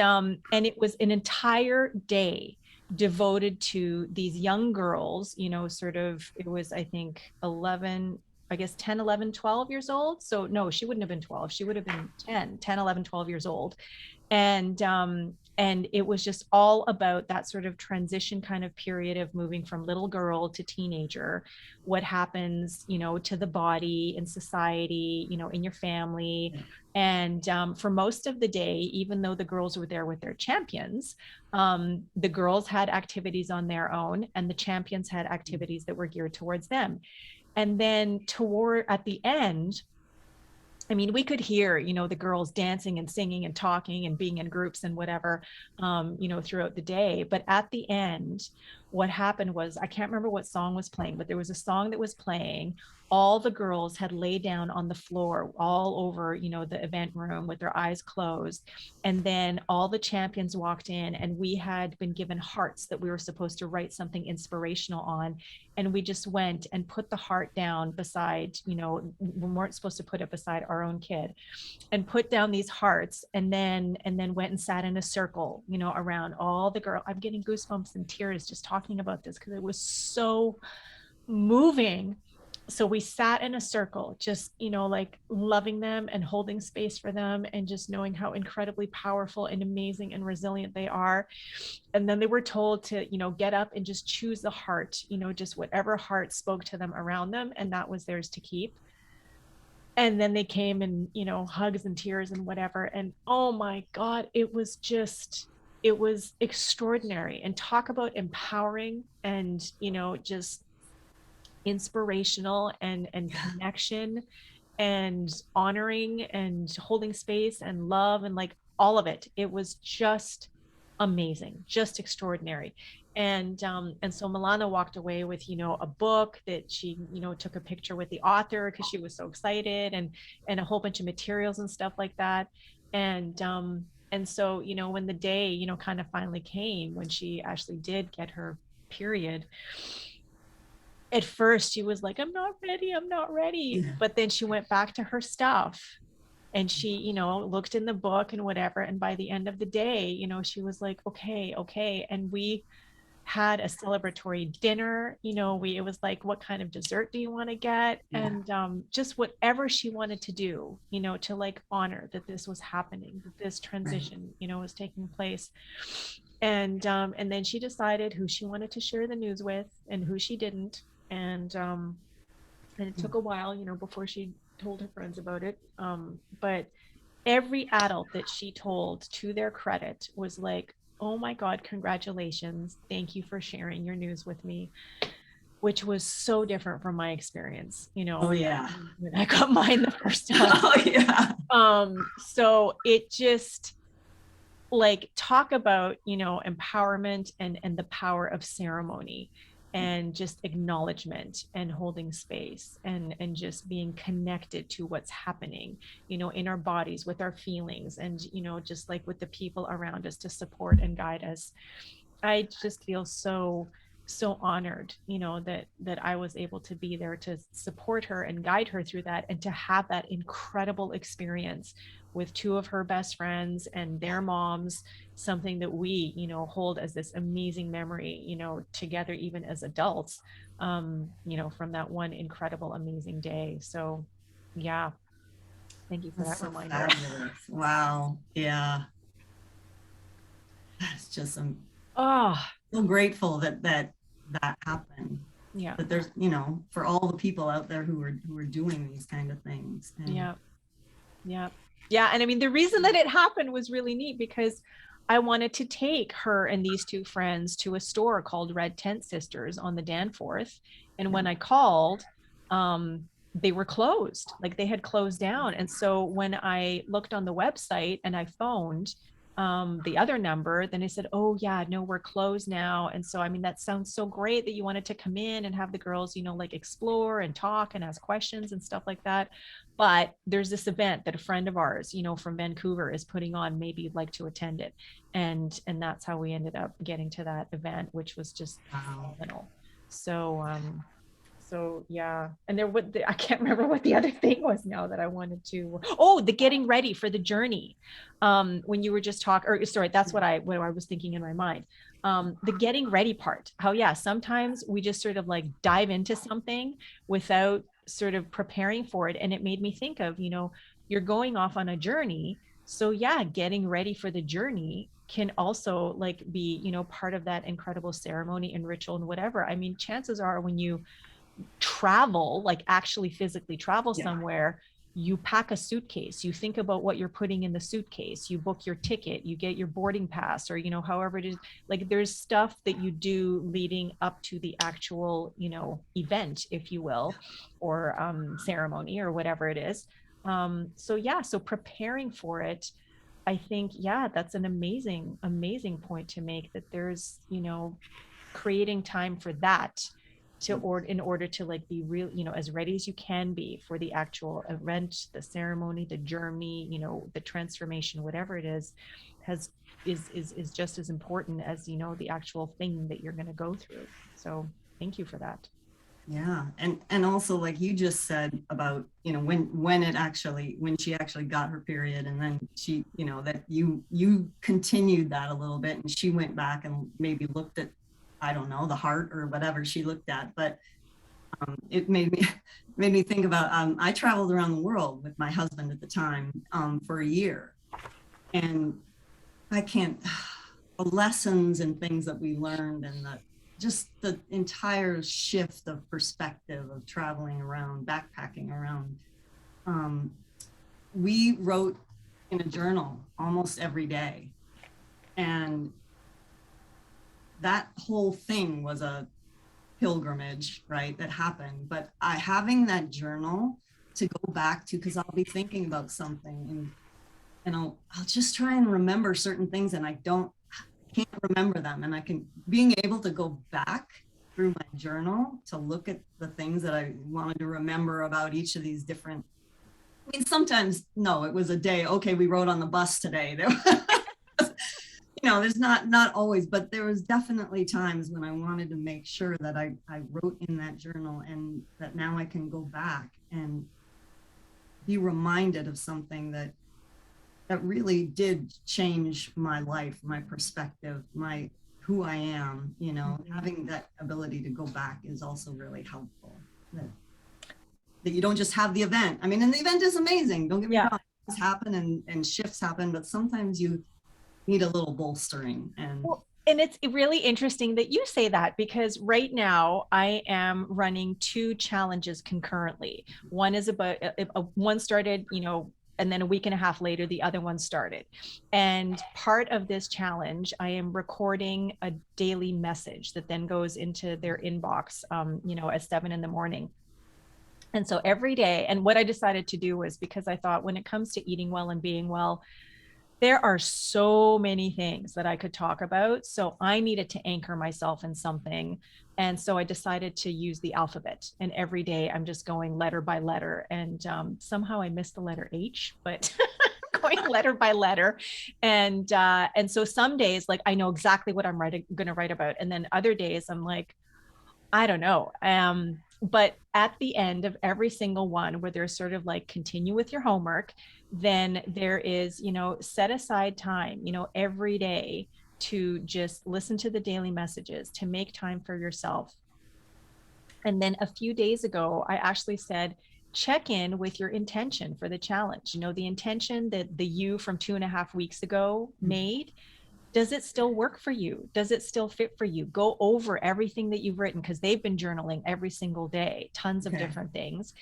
it was an entire day devoted to these young girls, sort of, it was, I think, 11, I guess 10, 11, 12 years old. So no, she wouldn't have been 12. She would have been 10, 11, 12 years old. And it was just all about that sort of transition kind of period of moving from little girl to teenager, what happens, to the body in society, in your family. And for most of the day, even though the girls were there with their champions, the girls had activities on their own, and the champions had activities that were geared towards them. And then at the end, I mean, we could hear, the girls dancing and singing and talking and being in groups and whatever, throughout the day. But at the end, what happened was, I can't remember what song was playing, but there was a song that was playing. All the girls had laid down on the floor all over, the event room with their eyes closed. And then all the champions walked in, and we had been given hearts that we were supposed to write something inspirational on. And we just went and put the heart down beside, we weren't supposed to put it beside our own kid, and put down these hearts, and then went and sat in a circle, around all the girls. I'm getting goosebumps and tears just talking about this because it was so moving. So we sat in a circle, just, like loving them and holding space for them, and just knowing how incredibly powerful and amazing and resilient they are. And then they were told to, get up and just choose the heart, just whatever heart spoke to them around them, and that was theirs to keep. And then they came, and, hugs and tears and whatever. And oh my God, it was extraordinary. And talk about empowering and, just inspirational and connection and honoring and holding space and love and like all of it. It was just amazing, just extraordinary. And so Milana walked away with, a book that she, took a picture with the author because she was so excited, and a whole bunch of materials and stuff like that. And so, when the day, kind of finally came, when she actually did get her period, at first she was like, I'm not ready. Yeah. But then she went back to her stuff, and she, looked in the book and whatever. And by the end of the day, she was like, okay. And we had a celebratory dinner. It was like, what kind of dessert do you want to get? Yeah. And just whatever she wanted to do, to like honor that this was happening, that this transition, was taking place. And then she decided who she wanted to share the news with and who she didn't. And it took a while, before she told her friends about it. But every adult that she told, to their credit, was like, oh my God, congratulations. Thank you for sharing your news with me, which was so different from my experience, Oh yeah. When I got mine the first time. Oh yeah. So it just, like, talk about, empowerment and the power of ceremony, and just acknowledgement and holding space, and just being connected to what's happening, in our bodies, with our feelings, and, just like with the people around us to support and guide us. I just feel so honored, that I was able to be there to support her and guide her through that, and to have that incredible experience with two of her best friends and their moms, something that we, hold as this amazing memory, together, even as adults, from that one incredible, amazing day. So yeah, thank you for that reminder. Fabulous. Wow. Yeah. That's just so grateful that happened. Yeah. That there's, for all the people out there who are doing these kind of things. And yeah. And I mean, the reason that it happened was really neat, because I wanted to take her and these two friends to a store called Red Tent Sisters on the Danforth. And when I called, they were closed, like they had closed down. And so when I looked on the website and I phoned, the other number, then I said, oh yeah, no, we're closed now. And so, I mean, that sounds so great that you wanted to come in and have the girls, you know, like explore and talk and ask questions and stuff like that. But there's this event that a friend of ours, you know, from Vancouver is putting on, maybe you'd like to attend it. And that's how we ended up getting to that event, which was just Wow. phenomenal. So, so yeah, and there would, I can't remember what the other thing was now that I wanted to. Oh, the getting ready for the journey. When you were just talking, or sorry, that's what I was thinking in my mind. The getting ready part. How yeah, sometimes we just sort of like dive into something without sort of preparing for it, and it made me think of, you know, you're going off on a journey. So yeah, getting ready for the journey can also like be, you know, part of that incredible ceremony and ritual and whatever. I mean, chances are when you travel, like actually physically travel somewhere, you pack a suitcase, you think about what you're putting in the suitcase, you book your ticket, you get your boarding pass, or, you know, however it is, like there's stuff that you do leading up to the actual, you know, event, if you will, or ceremony or whatever it is. So yeah, so preparing for it, I think, yeah, that's an amazing point to make, that there's, you know, creating time for that to, or in order to like be real, you know, as ready as you can be for the actual event, the ceremony, the journey, you know, the transformation, whatever it is, has is just as important as, you know, the actual thing that you're going to go through. So thank you for that. Yeah, and also like you just said about, you know, when she actually got her period, and then she, you know, that you continued that a little bit, and she went back and maybe looked at, I don't know, the heart or whatever she looked at, but it made me think about, I traveled around the world with my husband at the time for a year, and I can't, the lessons and things that we learned, and just the entire shift of perspective of traveling around, backpacking around. We wrote in a journal almost every day. And that whole thing was a pilgrimage, right, that happened. But having that journal to go back to, because I'll be thinking about something, and I'll just try and remember certain things, and I can't remember them, and being able to go back through my journal to look at the things that I wanted to remember about each of these different, I mean, sometimes, no, it was a day, okay, we rode on the bus today. You know, there's not always, but there was definitely times when I wanted to make sure that I wrote in that journal, and that now I can go back and be reminded of something that really did change my life, my perspective, who I am, you know. Having that ability to go back is also really helpful. That you don't just have the event. I mean, and the event is amazing. Don't get me wrong. Things happen and shifts happen, but sometimes you need a little bolstering. And it's really interesting that you say that, because right now I am running 2 challenges concurrently. One is about, one started, you know, and then a week and a half later, the other one started. And part of this challenge, I am recording a daily message that then goes into their inbox, you know, at 7 in the morning. And so every day, and what I decided to do was, because I thought when it comes to eating well and being well, there are so many things that I could talk about. So I needed to anchor myself in something. And so I decided to use the alphabet. And every day I'm just going letter by letter. And somehow I missed the letter H, but going letter by letter. And so some days, like, I know exactly what I'm going to write about. And then other days I'm like, I don't know. But at the end of every single one, where there's sort of like continue with your homework, then there is, you know, set aside time, you know, every day to just listen to the daily messages, to make time for yourself. And then a few days ago, I actually said, check in with your intention for the challenge. You know, the intention that the you from 2.5 weeks ago made. Does it still work for you? Does it still fit for you? Go over everything that you've written, because they've been journaling every single day, tons of different things,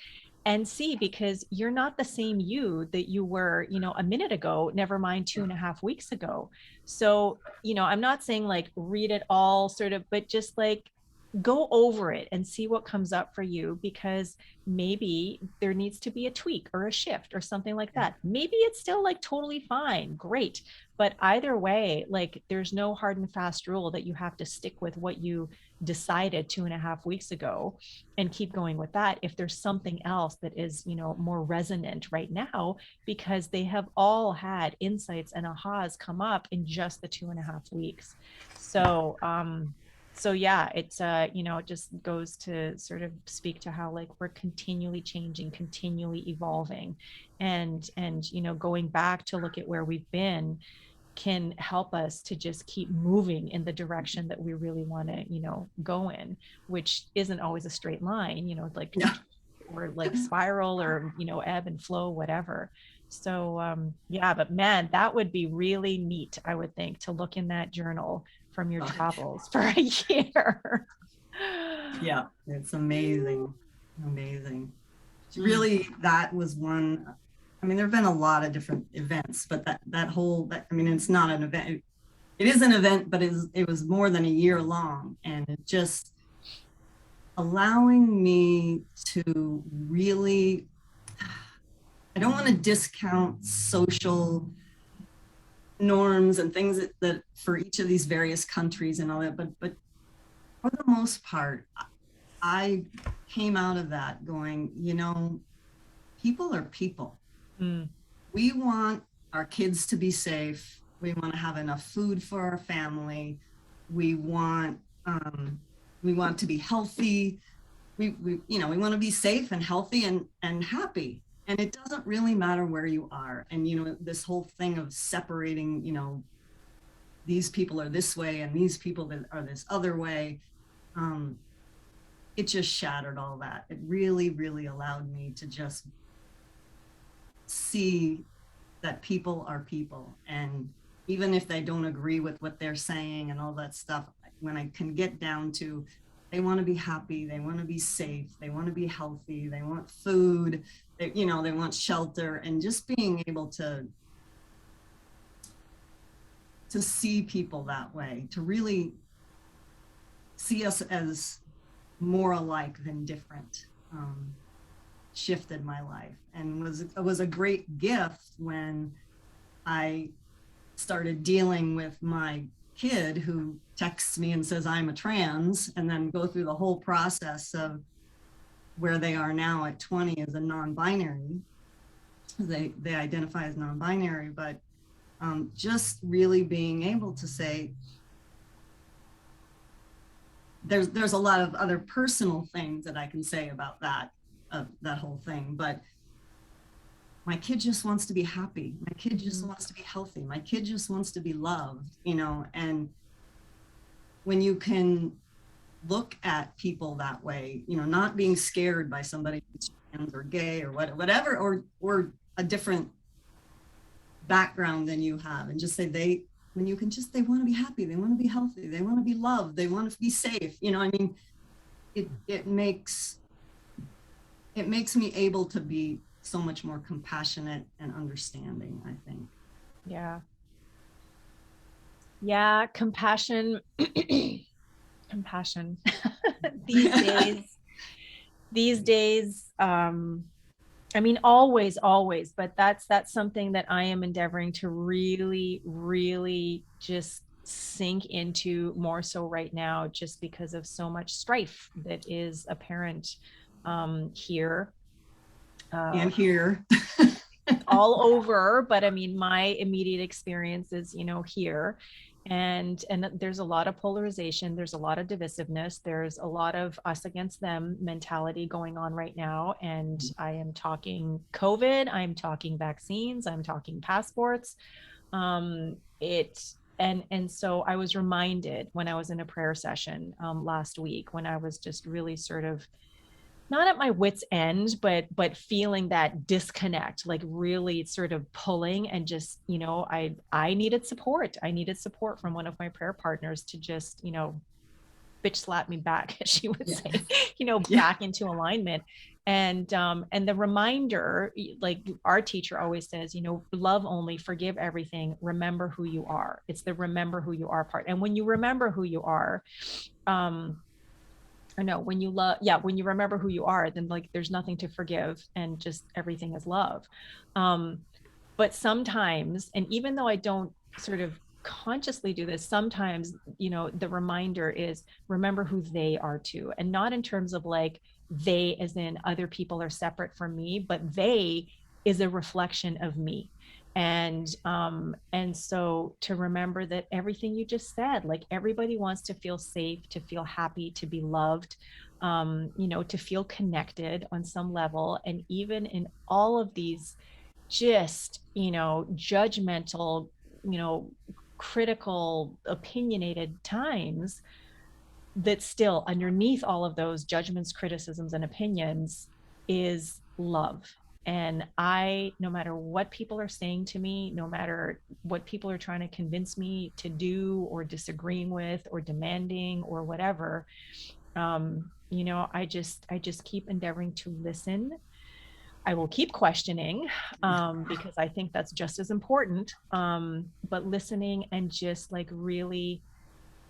and see, because you're not the same you that you were, you know, a minute ago, never mind 2.5 weeks ago. So, you know, I'm not saying like read it all sort of, but just like go over it and see what comes up for you, because maybe there needs to be a tweak or a shift or something like that. Maybe it's still like totally fine, great, but either way, like there's no hard and fast rule that you have to stick with what you decided 2.5 weeks ago and keep going with that if there's something else that is, more resonant right now, because they have all had insights and ahas come up in just the 2.5 weeks. So yeah, it's it just goes to sort of speak to how like we're continually changing, continually evolving, and going back to look at where we've been can help us to just keep moving in the direction that we really want to go in, which isn't always a straight line, like Yeah. or like spiral, or ebb and flow, whatever. So yeah, but man, that would be really neat, I would think, to look in that journal from your travels for a year. Yeah, it's amazing. Amazing. Really, that was one. I mean, there have been a lot of different events, but I mean, it's not an event. It is an event, but it was more than a year long, and it just allowing me to really, I don't want to discount social norms and things that for each of these various countries and all that, but for the most part, I came out of that going, people are people. We want our kids to be safe. We want to have enough food for our family. We want to be healthy. We want to be safe and healthy and happy. And it doesn't really matter where you are. And this whole thing of separating, these people are this way and these people are this other way. It just shattered all that. It really, really allowed me to just see that people are people. And even if they don't agree with what they're saying and all that stuff, when I can get down to, they want to be happy, they want to be safe, they want to be healthy, they want food, they want shelter, and just being able to see people that way, to really see us as more alike than different, shifted my life, and was a great gift when I started dealing with my kid who texts me and says I'm a trans, and then go through the whole process of where they are now at 20 as a non-binary. They identify as non-binary, but just really being able to say, there's a lot of other personal things that I can say about that whole thing, but my kid just wants to be happy. My kid just wants to be healthy. My kid just wants to be loved, and when you can look at people that way, not being scared by somebody who's trans or gay or whatever, or a different background than you have, and just say they want to be happy, they want to be healthy, they want to be loved, they want to be safe. I mean, it makes me able to be so much more compassionate and understanding, I think. Yeah, compassion. Compassion. these days, I mean, always, but that's something that I am endeavoring to really, really just sink into more so right now, just because of so much strife that is apparent here. And here. All over, but I mean, my immediate experience is, here. And there's a lot of polarization, there's a lot of divisiveness, there's a lot of us against them mentality going on right now. And I am talking COVID, I'm talking vaccines, I'm talking passports. And so I was reminded when I was in a prayer session last week, when I was just really sort of not at my wit's end, but feeling that disconnect, like really sort of pulling, and just, I needed support. I needed support from one of my prayer partners to just, bitch slap me back, as she would say, back into alignment. And the reminder, like our teacher always says, love only, forgive everything, remember who you are. It's the remember who you are part. And when you remember who you are, or no, when you love, yeah, when you remember who you are, then like there's nothing to forgive and just everything is love. Um, but sometimes, and even though I don't sort of consciously do this, sometimes, the reminder is remember who they are too. And not in terms of like they as in other people are separate from me, but they is a reflection of me. And so to remember that everything you just said, like everybody wants to feel safe, to feel happy, to be loved, to feel connected on some level. And even in all of these just, judgmental, you know, critical, opinionated times, that still underneath all of those judgments, criticisms, and opinions is love. And no matter what people are saying to me, no matter what people are trying to convince me to do or disagreeing with or demanding or whatever, I just keep endeavoring to listen. I will keep questioning, because I think that's just as important. But listening and just like really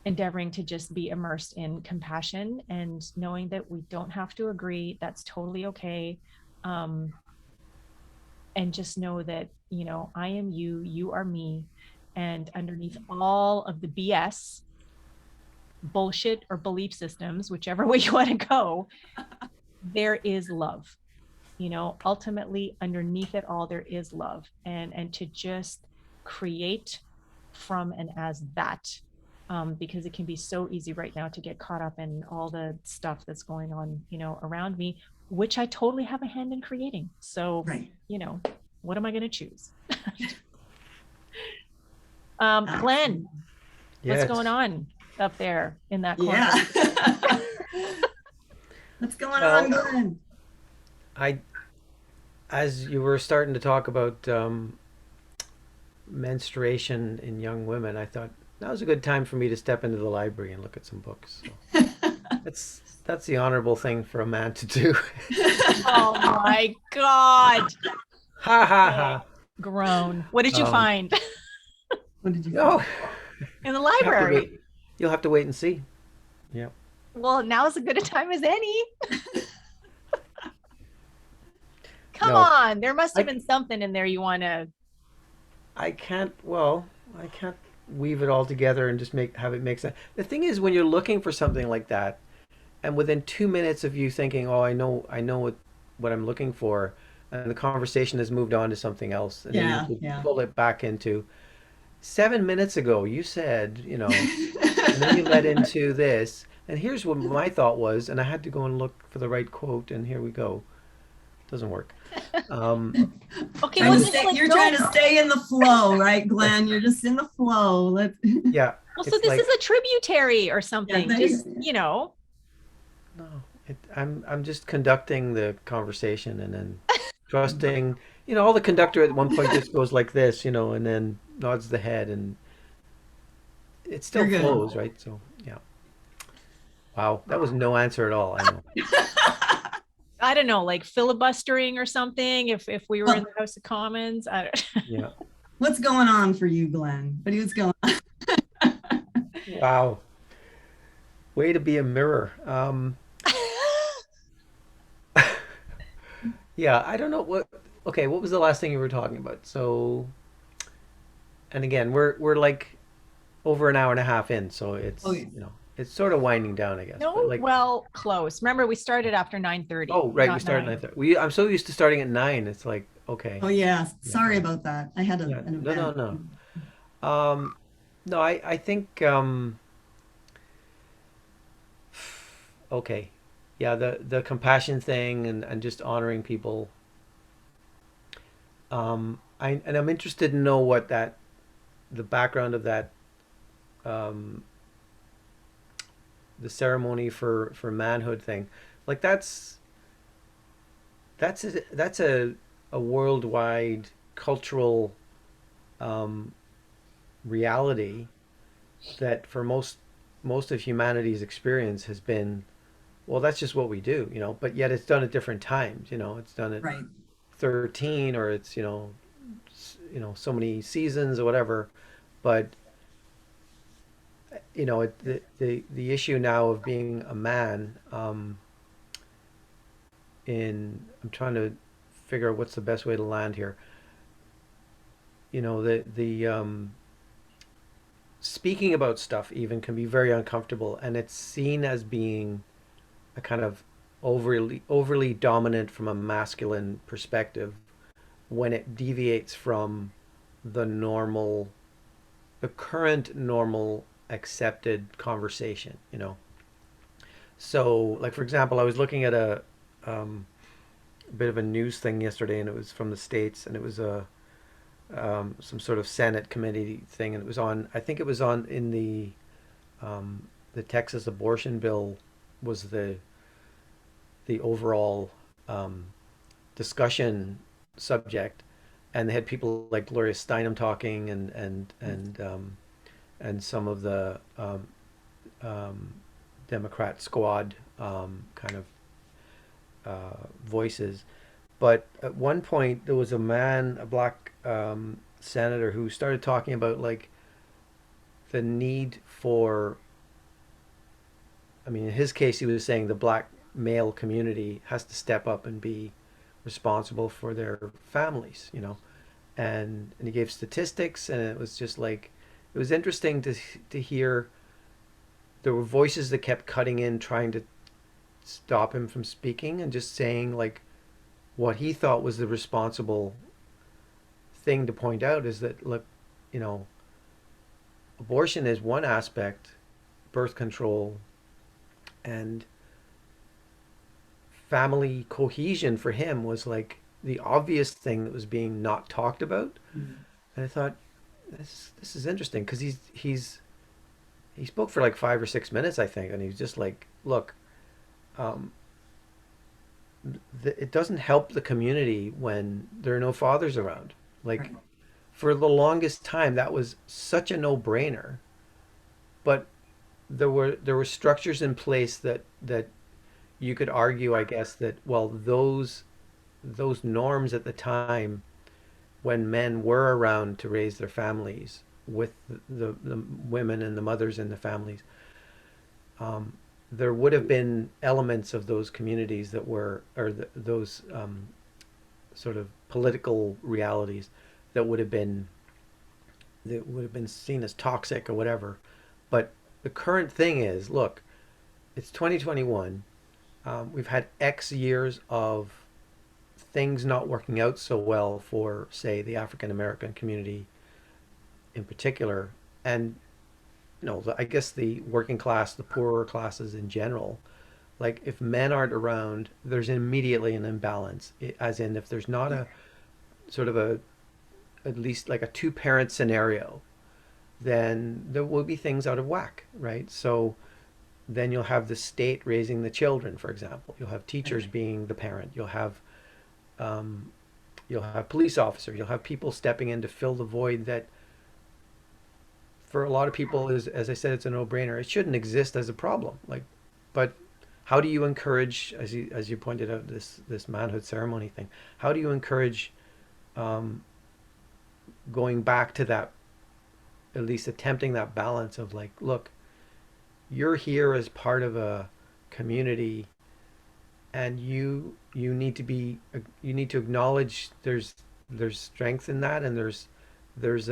endeavoring to just be immersed in compassion and knowing that we don't have to agree. That's totally okay. Um, and just know that, I am you, you are me. And underneath all of the BS, bullshit, or belief systems, whichever way you want to go, there is love. Ultimately underneath it all there is love, and to just create from and as that, because it can be so easy right now to get caught up in all the stuff that's going on around me, which I totally have a hand in creating. So Right. what am I going to choose? Absolutely. Glenn, what's going Yes. on up there in that corner? Yeah. What's going on, Well, Glenn? I as you were starting to talk about menstruation in young women, I thought that was a good time for me to step into the library and look at some books. So that's the honorable thing for a man to do. Oh my God. Ha ha Okay. ha. Grown. What did you Um, find What did you no, find? in the you have to library? wait. You'll have to wait and see. Yeah. Well, now is as good a time as any. Come No, on. There must have I been something in there you want to. I can't. Well, I can't weave it all together and just make have it make sense. The thing is, when you're looking for something like that, and within 2 minutes of you thinking, "Oh, I know what I'm looking for," and the conversation has moved on to something else, and then you have Yeah, to yeah. pull it back into 7 minutes ago. You said, and then you led into this, and here's what my thought was, and I had to go and look for the right quote, and here we go. Doesn't work. Um, Okay, Trying well, to and just stay, like you're go. trying to stay in the flow, right, Glenn? You're just in the flow. Let's yeah, Well, so it's this is like a tributary or yeah, something. there Just, you no, I'm just conducting the conversation and then trusting. All the conductor at one point just goes like this, and then nods the head, and it still you're good. flows, right? So yeah. Wow, that was no answer at all. I know. I don't know, like filibustering or something. If we were in Well, the House of Commons, I don't. Yeah. what's going on for you, Glenn? What's going on? Wow. Way to be a mirror. Yeah, I don't know what. Okay, what was the last thing you were talking about? So, and again, we're like over an hour and a half in, so Oh, it's yeah. it's sort of winding down, I guess. But No, like, well, close. Remember, we started after 9:30, oh, right, we not started at 9. 9:30. I'm so used to starting at 9. It's like, okay, Oh, yeah. yeah, Sorry about that. I had yeah, an no, no, event. no. No, I think okay, yeah, the compassion thing and just honoring people. I'm interested to know what the background of that um the ceremony for manhood thing, like that's a worldwide cultural um reality that for most of humanity's experience has been, well, that's just what we do, but yet it's done at different times. It's done at Right. 13, or it's so many seasons or whatever. But the issue now of being a man, I'm trying to figure out what's the best way to land here. The speaking about stuff even can be very uncomfortable, and it's seen as being a kind of overly dominant from a masculine perspective when it deviates from the normal, the current normal accepted conversation. So, like for example, I was looking at um, a bit of a news thing yesterday, and it was from the States, and it was a some sort of Senate committee thing, and it was on. I think it was on in the Texas abortion bill was the overall um, discussion subject, and they had people like Gloria Steinem talking, and some of the um, Democrat squad kind of voices. But at one point, there was a black senator, who started talking about like the need for. I mean, in his case, he was saying the black male community has to step up and be responsible for their families. And he gave statistics, and it was just like it was interesting to hear. There were voices that kept cutting in, trying to stop him from speaking, and just saying like what he thought was the responsible thing to point out is that, look, you know, abortion is one aspect, birth control, and family cohesion for him was like the obvious thing that was being not talked about. Mm. And I thought, this is interesting, because he spoke for like 5 or 6 minutes, I think, and he was just like, look, um, it doesn't help the community when there are no fathers around. Like, Right. for the longest time, that was such a no-brainer. But there were structures in place that you could argue, I guess, that, well, those norms at the time when men were around to raise their families with the women and the mothers in the families, um, there would have been elements of those communities that were, or those sort of political realities that would have been seen as toxic or whatever. But the current thing is, look, it's 2021. We've had X years of things not working out so well for, say, the African American community in particular, and I guess the working class, the poorer classes in general. Like, if men aren't around, there's immediately an imbalance. As in, if there's not a sort of at least like a two-parent scenario, then there will be things out of whack, right? So then you'll have the state raising the children, for example. You'll have teachers being the parent. Um, you'll have police officers. You'll have people stepping in to fill the void that, for a lot of people, is, as I said, it's a no-brainer. It shouldn't exist as a problem. Like, but how do you encourage, as you pointed out, this manhood ceremony thing? How do you encourage um, going back to that, at least attempting that balance of like, look, you're here as part of a community, and you need to acknowledge there's strength in that, and there's there's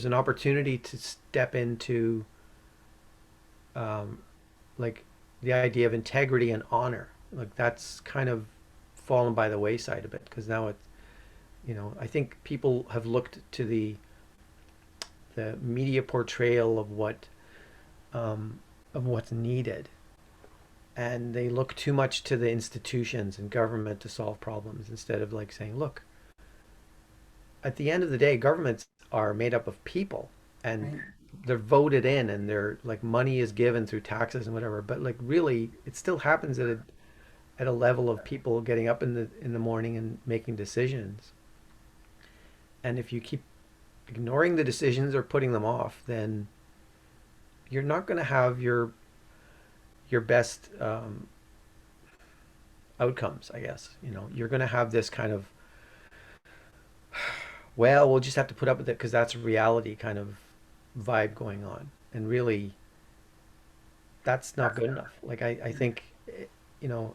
an opportunity to step into um, like the idea of integrity and honor. Like, that's kind of fallen by the wayside a bit, because now I think people have looked to the media portrayal of what's needed, and they look too much to the institutions and government to solve problems, instead of like saying, look, at the end of the day, governments are made up of people, and Right. they're voted in, and they're like, money is given through taxes and whatever, but like, really, it still happens at a level of people getting up in the morning and making decisions. And if you keep ignoring the decisions or putting them off, then you're not going to have your best outcomes, I guess. You're going to have this kind of, well, we'll just have to put up with it because that's reality kind of vibe going on. And really, that's not good enough. Like I think, you know,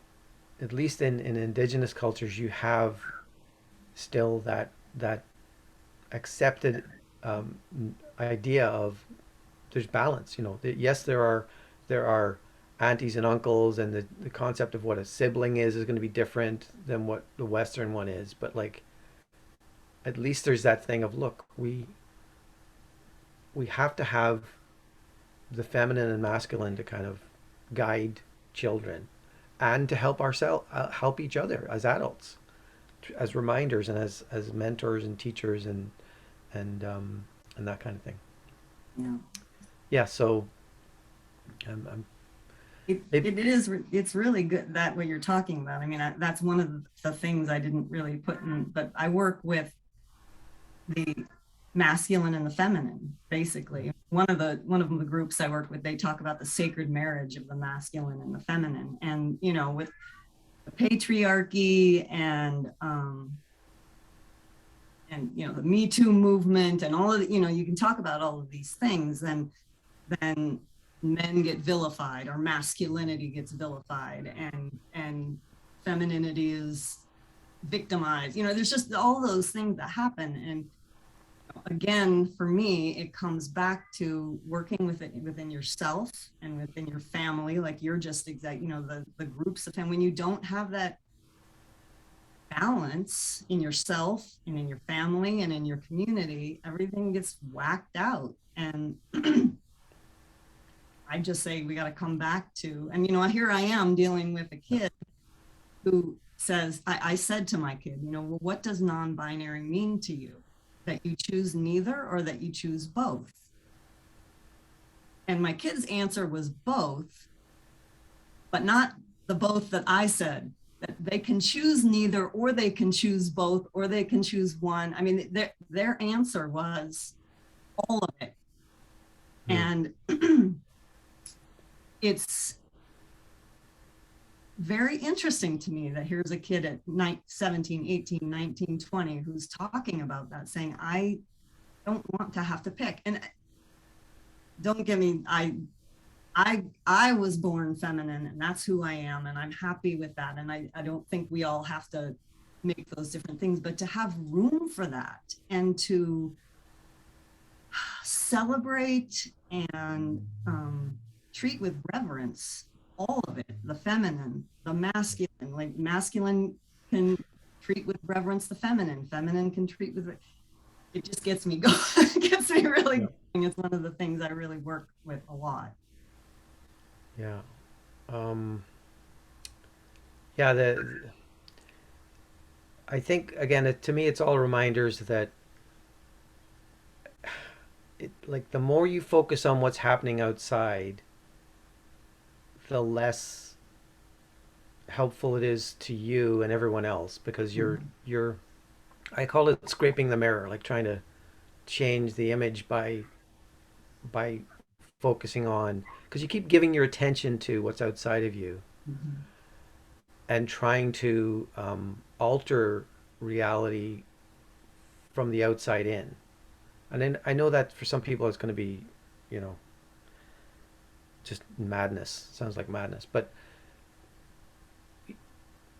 at least in indigenous cultures, you have still that accepted um, idea of there's balance. You know, yes, there are aunties and uncles, and the concept of what a sibling is going to be different than what the Western one is. But like, at least there's that thing of, look, we have to have the feminine and masculine to kind of guide children and to help ourselves, help each other as adults, as reminders and as mentors and teachers and that kind of thing. Yeah. Yeah. So maybe, It's really good that what you're talking about. I mean, that's one of the things I didn't really put in, but I work with the masculine and the feminine, basically. One of the groups I work with, they talk about the sacred marriage of the masculine and the feminine. And, you know, with the patriarchy and you know, the Me Too movement and all of the, you know, you can talk about all of these things, and then men get vilified or masculinity gets vilified and femininity is victimized. You know, there's just all those things that happen. And again, for me, it comes back to working with it within yourself and within your family. Like you're just exact, you know, the groups of time when you don't have that balance in yourself and in your family and in your community, everything gets whacked out. And I just say we got to come back to, and you know, here I am dealing with a kid who says, I said to my kid, you know, well, what does non-binary mean to you? That you choose neither or that you choose both? And my kid's answer was both, but not the both that I said, that they can choose neither, or they can choose both, or they can choose one. I mean, their answer was all of it. And it's very interesting to me that here's a kid at 17, 18, 19, 20 who's talking about that, saying, I don't want to have to pick. And don't get me, I was born feminine, and that's who I am, and I'm happy with that. And I don't think we all have to make those different things, but to have room for that and to celebrate and treat with reverence all of it, the feminine, the masculine. Like masculine can treat with reverence the feminine, feminine can treat with it. Just gets me going. It gets me really going. It's one of the things I really work with a lot. yeah. Yeah, I think again, to me, it's all reminders that like the more you focus on what's happening outside, the less helpful it is to you and everyone else, because you're I call it scraping the mirror, like trying to change the image by focusing on, because you keep giving your attention to what's outside of you Mm-hmm. and trying to alter reality from the outside in. And then I know that for some people it's going to be, you know, just madness. Sounds like madness. But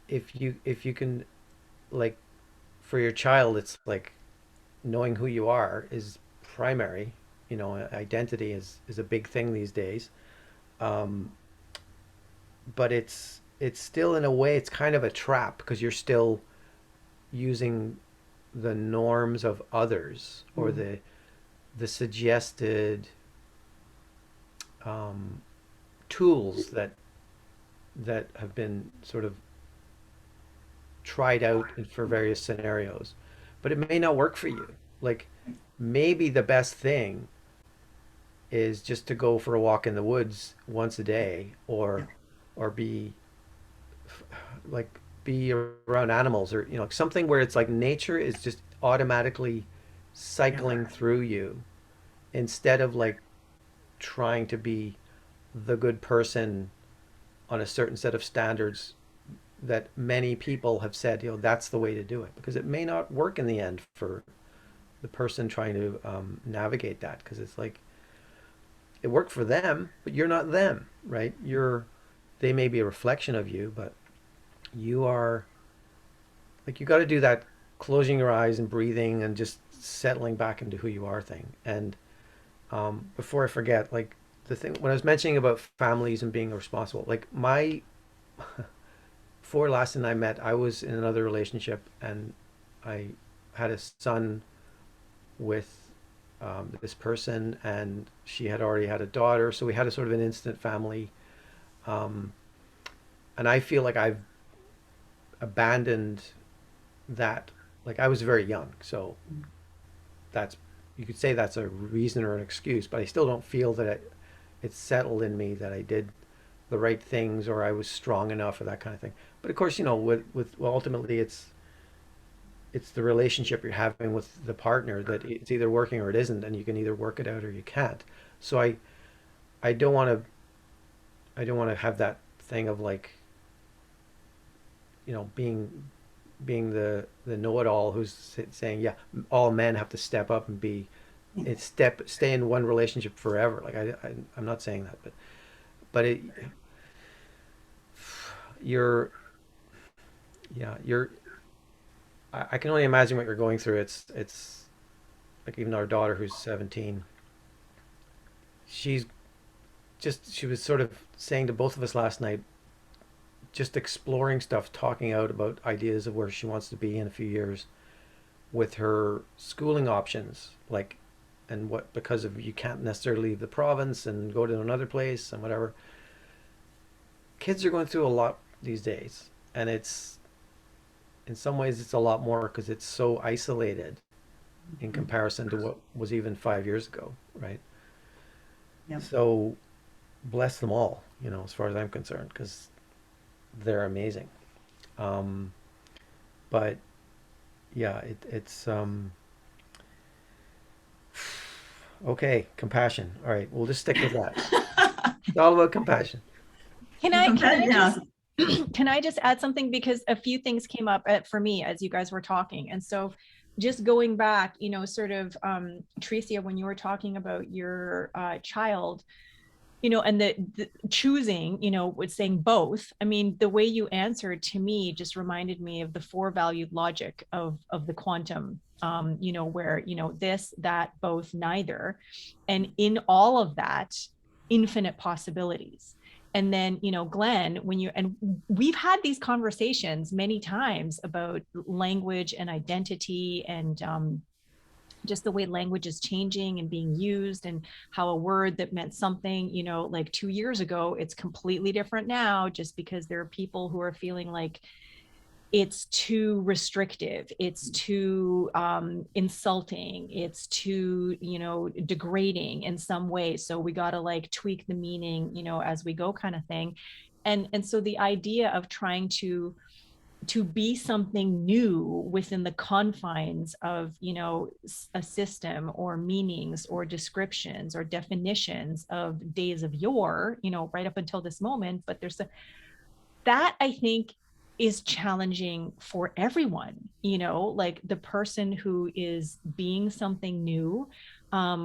if you can, like, for your child, it's like knowing who you are is primary. You know, identity is a big thing these days. Um, but it's still, in a way, it's kind of a trap, because you're still using the norms of others, or Mm-hmm. the suggested um, tools that have been sort of tried out for various scenarios, but it may not work for you. Like, maybe the best thing is just to go for a walk in the woods once a day, Yeah. or like be around animals, or, you know, something where it's like nature is just automatically Yeah. cycling through you, instead of like trying to be the good person on a certain set of standards that many people have said, you know, that's the way to do it, because it may not work in the end for the person trying to navigate that, because it's like it worked for them, but you're not them, right? They may be a reflection of you, but you are, like, you got to do that closing your eyes and breathing and just settling back into who you are thing. And before I forget, like, the thing when I was mentioning about families and being responsible, like, my before last and I met, I was in another relationship, and I had a son with this person, and she had already had a daughter, so we had a sort of an instant family. Um, and I feel like I've abandoned that. Like, I was very young, so that's, you could say that's a reason or an excuse, but I still don't feel that it's settled in me that I did the right things or I was strong enough or that kind of thing. But of course, well, ultimately it's the relationship you're having with the partner that it's either working or it isn't, and you can either work it out or you can't. So I don't want to have that thing of, like, being the know-it-all who's saying, yeah, all men have to step up and stay in one relationship forever. Like, I'm not saying that, but you're yeah, I can only imagine what you're going through. It's like, even our daughter, who's 17, she's she was sort of saying to both of us last night, just exploring stuff, talking out about ideas of where she wants to be in a few years with her schooling options, like, and what, because of, you can't necessarily leave the province and go to another place and whatever. Kids are going through a lot these days, and it's, in some ways it's a lot more because it's so isolated in comparison to what was even 5 years ago, right? Yep. So bless them all, as far as I'm concerned, because they're amazing. Um, but yeah, it's okay, compassion. All right, we'll just stick with that. It's all about compassion. Can I Yeah. just can I just add something, because a few things came up for me as you guys were talking. And so just going back, sort of, Treecia, when you were talking about your child, and the choosing, with saying both. I mean, the way you answered to me just reminded me of the four valued logic of the quantum, where, this, that, both, neither. And in all of that, infinite possibilities. And then, Glenn, and we've had these conversations many times about language and identity, and just the way language is changing and being used, and how a word that meant something, like 2 years ago, it's completely different now, just because there are people who are feeling like it's too restrictive, it's too insulting, it's too, degrading in some way. So we got to, like, tweak the meaning, as we go, kind of thing. And so the idea of trying to be something new within the confines of, a system, or meanings, or descriptions, or definitions of days of yore, right up until this moment. But that, I think, is challenging for everyone, like the person who is being something new,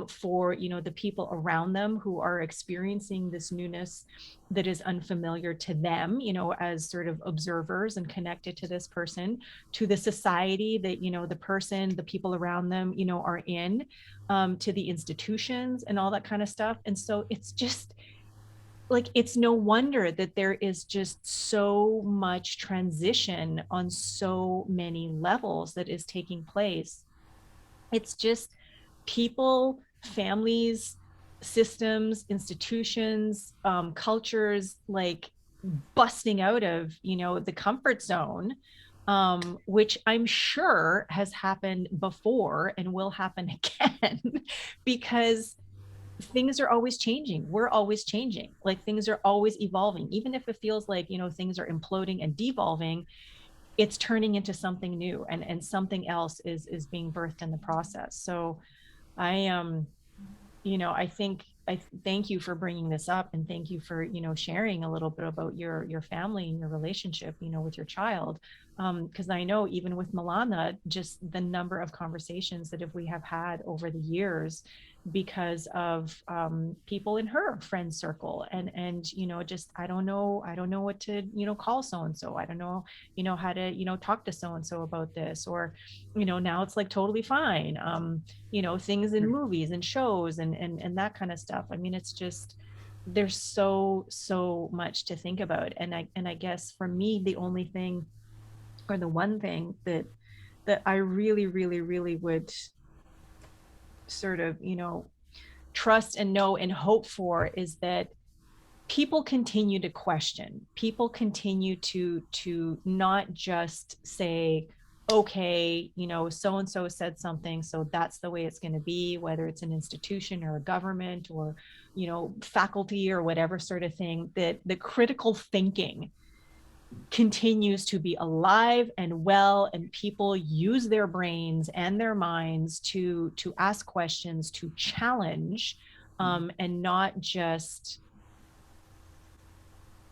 for, the people around them who are experiencing this newness that is unfamiliar to them, as sort of observers and connected to this person, to the society that, the people around them, are in, to the institutions and all that kind of stuff. And so it's just, like, it's no wonder that there is just so much transition on so many levels that is taking place. It's just people, families, systems, institutions, cultures, like, busting out of, the comfort zone, which I'm sure has happened before and will happen again, because things are always changing. We're always changing. Like, things are always evolving. Even if it feels like, things are imploding and devolving, it's turning into something new, and something else is being birthed in the process. So I I think I thank you for bringing this up, and thank you for, sharing a little bit about your family and your relationship, with your child. Because I know, even with Milana, just the number of conversations that we have had over the years, because of people in her friend circle, and just I don't know what to call so and so. I don't know how to talk to so and so about this, or now it's like totally fine. Things in movies and shows and that kind of stuff. I mean, it's just there's so much to think about, and I guess for me the only thing, or the one thing that I really really really would sort of trust and know and hope for is that people continue to question, people continue to not just say, okay, so and so said something, so that's the way it's going to be, whether it's an institution or a government or faculty or whatever sort of thing. That the critical thinking continues to be alive and well, and people use their brains and their minds to ask questions, to challenge, and not just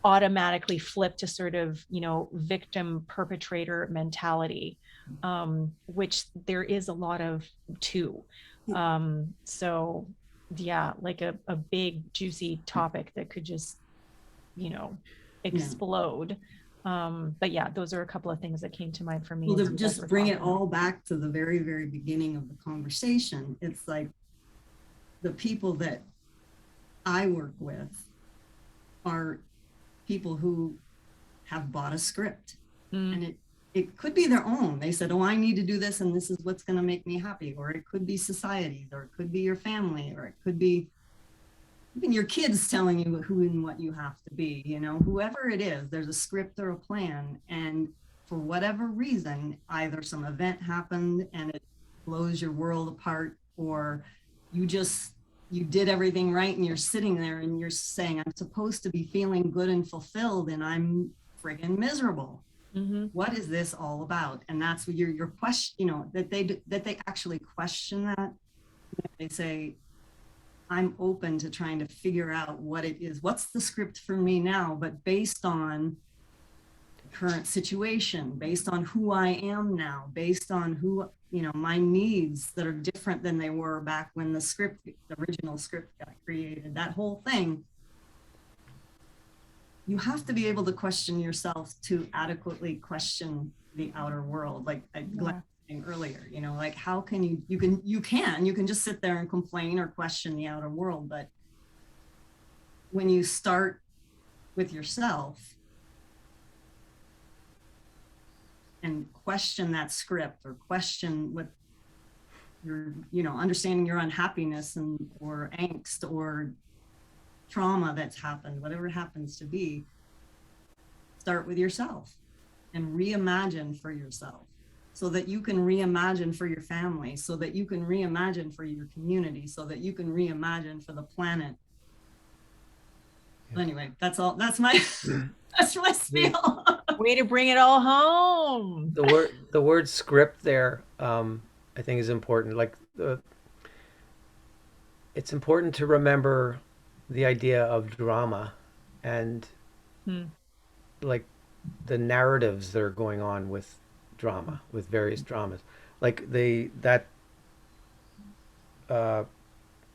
automatically flip to sort of victim perpetrator mentality, which there is a lot of too. So yeah, like a big juicy topic that could just explode. But yeah, those are a couple of things that came to mind for me. Well, to just bring it all back to the very, very beginning of the conversation, it's like the people that I work with are people who have bought a script, and it could be their own. They said, oh, I need to do this, and this is what's going to make me happy. Or it could be society, or it could be your family, or it could be even your kids telling you who and what you have to be. Whoever it is, there's a script or a plan, and for whatever reason, either some event happened and it blows your world apart, or you did everything right and you're sitting there and you're saying, I'm supposed to be feeling good and fulfilled and I'm friggin' miserable. Mm-hmm. What is this all about? And that's what your question, that they actually question that. They say, I'm open to trying to figure out what it is. What's the script for me now? But based on the current situation, based on who I am now, based on who, my needs that are different than they were back when the original script got created, that whole thing. You have to be able to question yourself to adequately question the outer world. Like Glenn was saying earlier, like how can you can just sit there and complain or question the outer world. But when you start with yourself and question that script, or question what your, understanding your unhappiness or angst or trauma that's happened, whatever it happens to be, start with yourself and reimagine for yourself, so that you can reimagine for your family, so that you can reimagine for your community, so that you can reimagine for the planet. Anyway, that's all. That's my that's my spiel. Way to bring it all home. The word script there, I think is important. Like it's important to remember the idea of drama and like the narratives that are going on with drama, with various dramas. Like that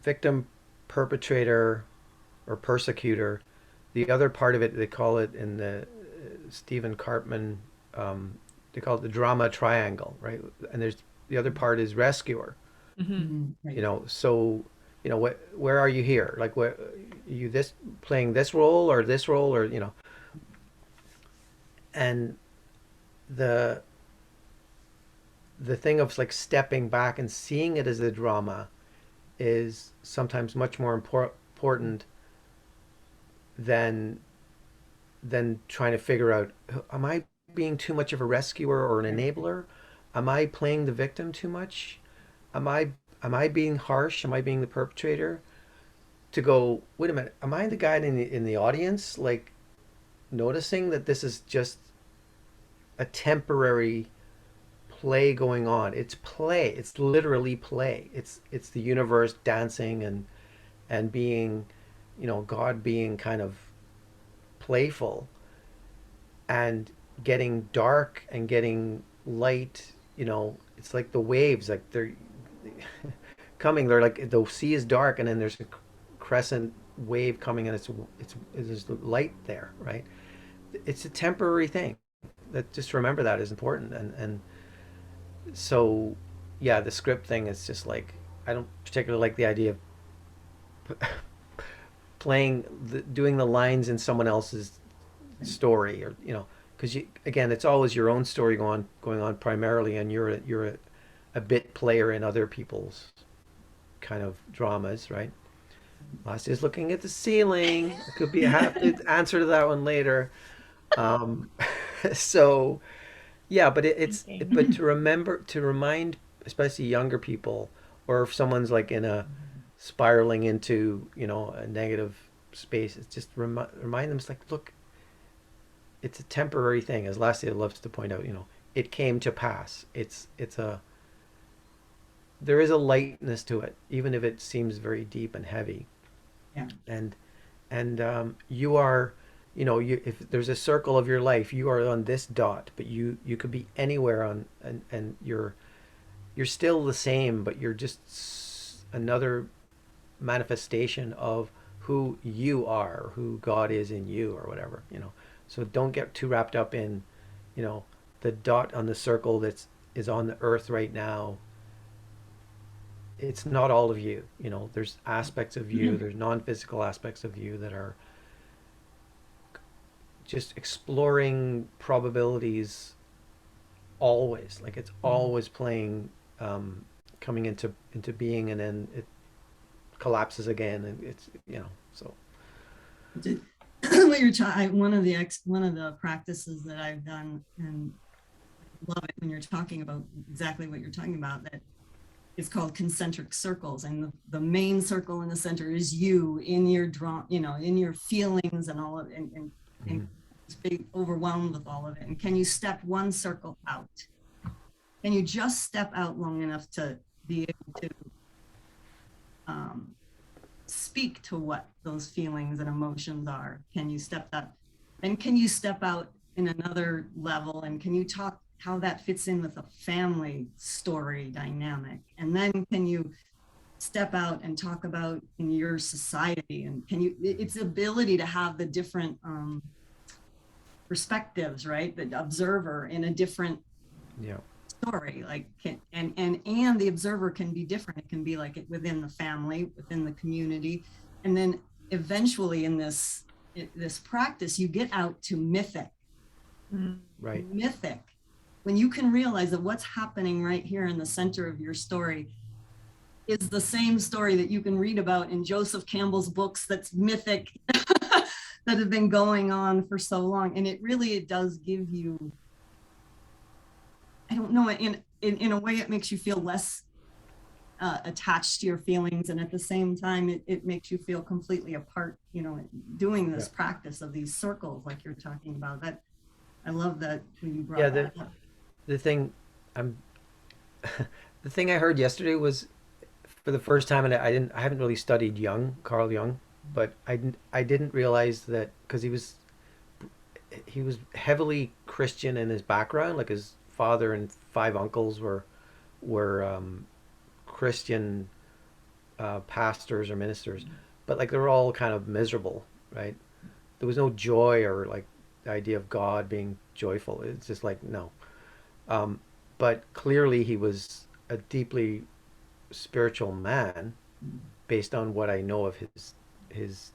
victim, perpetrator, or persecutor. The other part of it, they call it in the Stephen Cartman, they call it the drama triangle, right? And there's the other part is rescuer. Right. So where are you here? Like, where are you playing this role or this role, or and the thing of like stepping back and seeing it as a drama is sometimes much more important than trying to figure out, am I being too much of a rescuer or an enabler? Am I playing the victim too much? Am I being harsh? Am I being the perpetrator? To go, wait a minute, am I the guy in the audience, like noticing that this is just a temporary play going on? It's play. It's literally play. It's the universe dancing and being, God being kind of playful and getting dark and getting light. It's like the waves, like coming. They're like the sea is dark, and then there's a crescent wave coming, and it's there's light there, right? It's a temporary thing. That just remember that is important, and so yeah, the script thing is just like I don't particularly like the idea of playing doing the lines in someone else's story, or because you again it's always your own story going on primarily, and you're a bit player in other people's kind of dramas, right? Last is looking at the ceiling. It could be I have to answer to that one later. Um, so yeah, but but Thinking. to remember to remind especially younger people, or if someone's like in a spiraling into a negative space, it's just remind them. It's like, look, it's a temporary thing, as Lassia loves to point out. It came to pass. It's a there is a lightness to it, even if it seems very deep and heavy. Yeah. And you are, if there's a circle of your life, you are on this dot, but you could be anywhere on, and you're still the same, but you're just another manifestation of who you are, who God is in you, or whatever. So don't get too wrapped up in, you know, the dot on the circle that's is on the earth right now. It's not all of you. There's aspects of you, there's non-physical aspects of you that are just exploring probabilities always. Like it's always playing, coming into being, and then it collapses again, and so Did- what you're one of the practices that I've done, and love it when you're talking about exactly what you're talking about, that it's called concentric circles, and the main circle in the center is you in your in your feelings and all of and mhm. just be overwhelmed with all of it. And can you step one circle out? Can you just step out long enough to be able to um, speak to what those feelings and emotions are? Can you step that? And can you step out in another level? And can you talk how that fits in with a family story dynamic? And then can you step out and talk about in your society? And can you, it's the ability to have the different perspectives, right? The observer in a different Yeah, story, like and the observer can be different. It can be like within the family, within the community, and then eventually in this practice you get out to mythic. Mm. right. Mythic, when you can realize that what's happening right here in the center of your story is the same story that you can read about in Joseph Campbell's books, that's mythic, that have been going on for so long. And it does give you, I don't know, in a way it makes you feel less attached to your feelings, and at the same time it makes you feel completely apart, doing Yeah, this practice of these circles like you're talking about. That I love that when you yeah. brought The that up. the thing I'm the thing I heard yesterday was for the first time, and I haven't really studied Carl Jung, but I didn't realize that because he was heavily Christian in his background. Like his father and five uncles were Christian pastors or ministers, but like they were all kind of miserable, right? There was no joy, or like the idea of God being joyful. It's just like no. Um, but clearly he was a deeply spiritual man based on what I know of his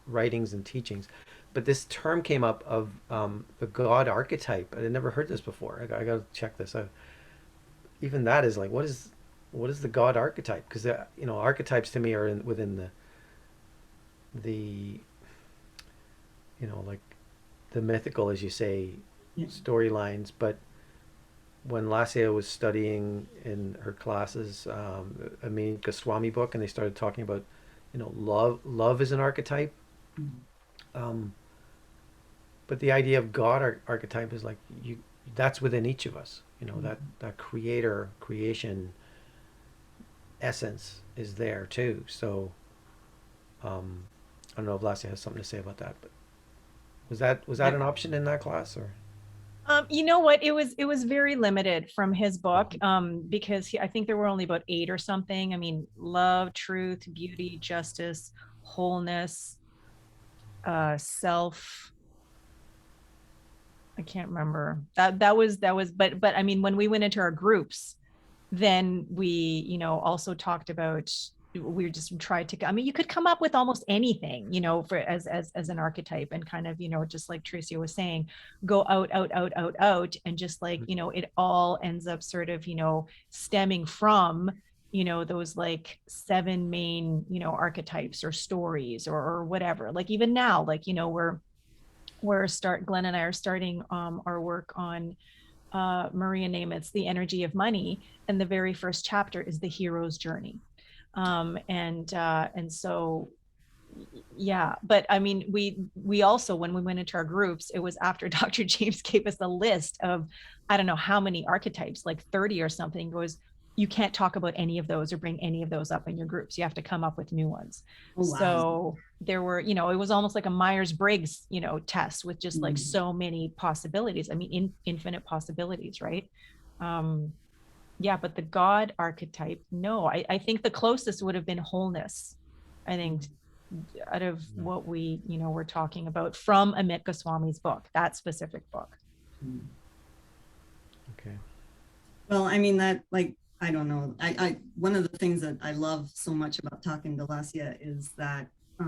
writings and teachings. But this term came up of the God archetype. I had never heard this before. I got to check this out. Even that is like, what is the God archetype? Because archetypes to me are within the like the mythical, as you say, Yeah. storylines. But when Lassia was studying in her classes, Amin Goswami book, and they started talking about, love is an archetype. Um, but the idea of God archetype is like that's within each of us. That creator, creation essence is there too. So I don't know if Lassie has something to say about that, but was that an option in that class, or? You know what? It was very limited from his book, because I think there were only about 8 or something. I mean, love, truth, beauty, justice, wholeness, self. I can't remember. That was, but I mean, when we went into our groups, then we, also talked about, we just tried to, I mean, you could come up with almost anything, for as an archetype, and kind of, just like Treecia was saying, go out, out, out, out, out, and just like, it all ends up sort of, stemming from, those like 7 main, archetypes or stories, or whatever. Like even now, like, Glenn and I are starting our work on Maria Namath's The Energy of Money, and the very first chapter is the hero's journey. And so, yeah, but I mean, we also, when we went into our groups, it was after Dr. James gave us a list of, I don't know how many archetypes, like 30 or something. Goes, you can't talk about any of those or bring any of those up in your groups. You have to come up with new ones. Oh, wow. So there were, it was almost like a Myers-Briggs, test with just like so many possibilities. I mean, infinite possibilities, right? Yeah, but the God archetype, no, I think the closest would have been wholeness. I think out of what we, were talking about from Amit Goswami's book, that specific book. Okay. Well, I mean, that, like, I don't know. I one of the things that I love so much about talking to Lasya is that I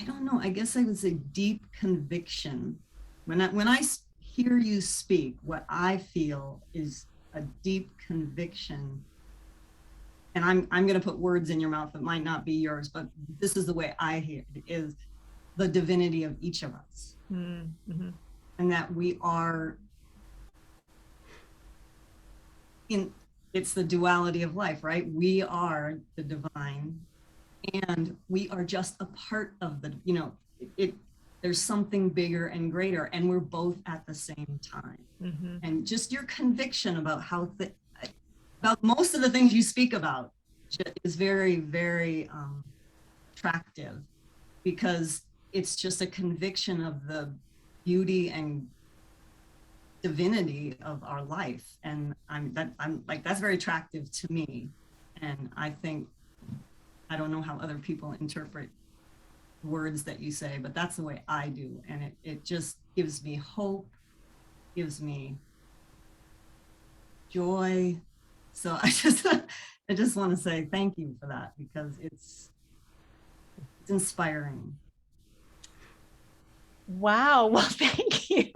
don't know, I guess I would say deep conviction. When I hear you speak, what I feel is a deep conviction. And I'm going to put words in your mouth that might not be yours, but this is the way I hear it, is the divinity of each of us. Mm-hmm. And that we are it's the duality of life, right? We are the divine, and we are just a part of the, there's something bigger and greater, and we're both at the same time. Mm-hmm. And just your conviction about about most of the things you speak about is very, very attractive, because it's just a conviction of the beauty and divinity of our life. And I'm like, that's very attractive to me. And I think, I don't know how other people interpret words that you say, but that's the way I do. And it just gives me hope, gives me joy. So I just want to say thank you for that, because it's inspiring. Wow. Well, thank you.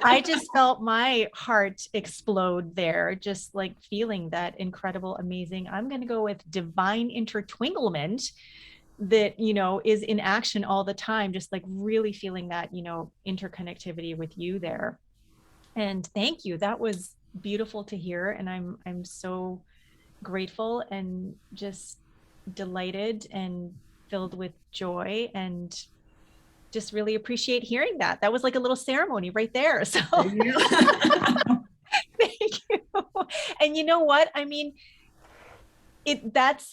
I just felt my heart explode there, just like feeling that incredible, amazing, I'm going to go with divine intertwinglement that, is in action all the time, just like really feeling that, interconnectivity with you there. And thank you. That was beautiful to hear. And I'm so grateful and just delighted and filled with joy, and just really appreciate hearing that. That was like a little ceremony right there. So thank you. And you know what? I mean, that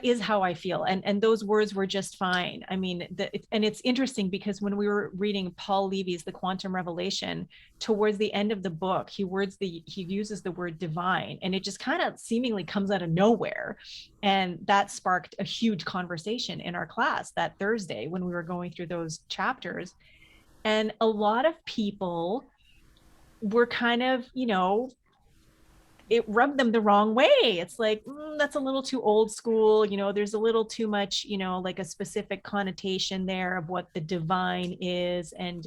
is how I feel. And those words were just fine. I mean, and it's interesting because when we were reading Paul Levy's The Quantum Revelation, towards the end of the book, he uses the word divine, and it just kind of seemingly comes out of nowhere. And that sparked a huge conversation in our class that Thursday when we were going through those chapters. And a lot of people were kind of, it rubbed them the wrong way. It's like, that's a little too old school. There's a little too much, like a specific connotation there of what the divine is, and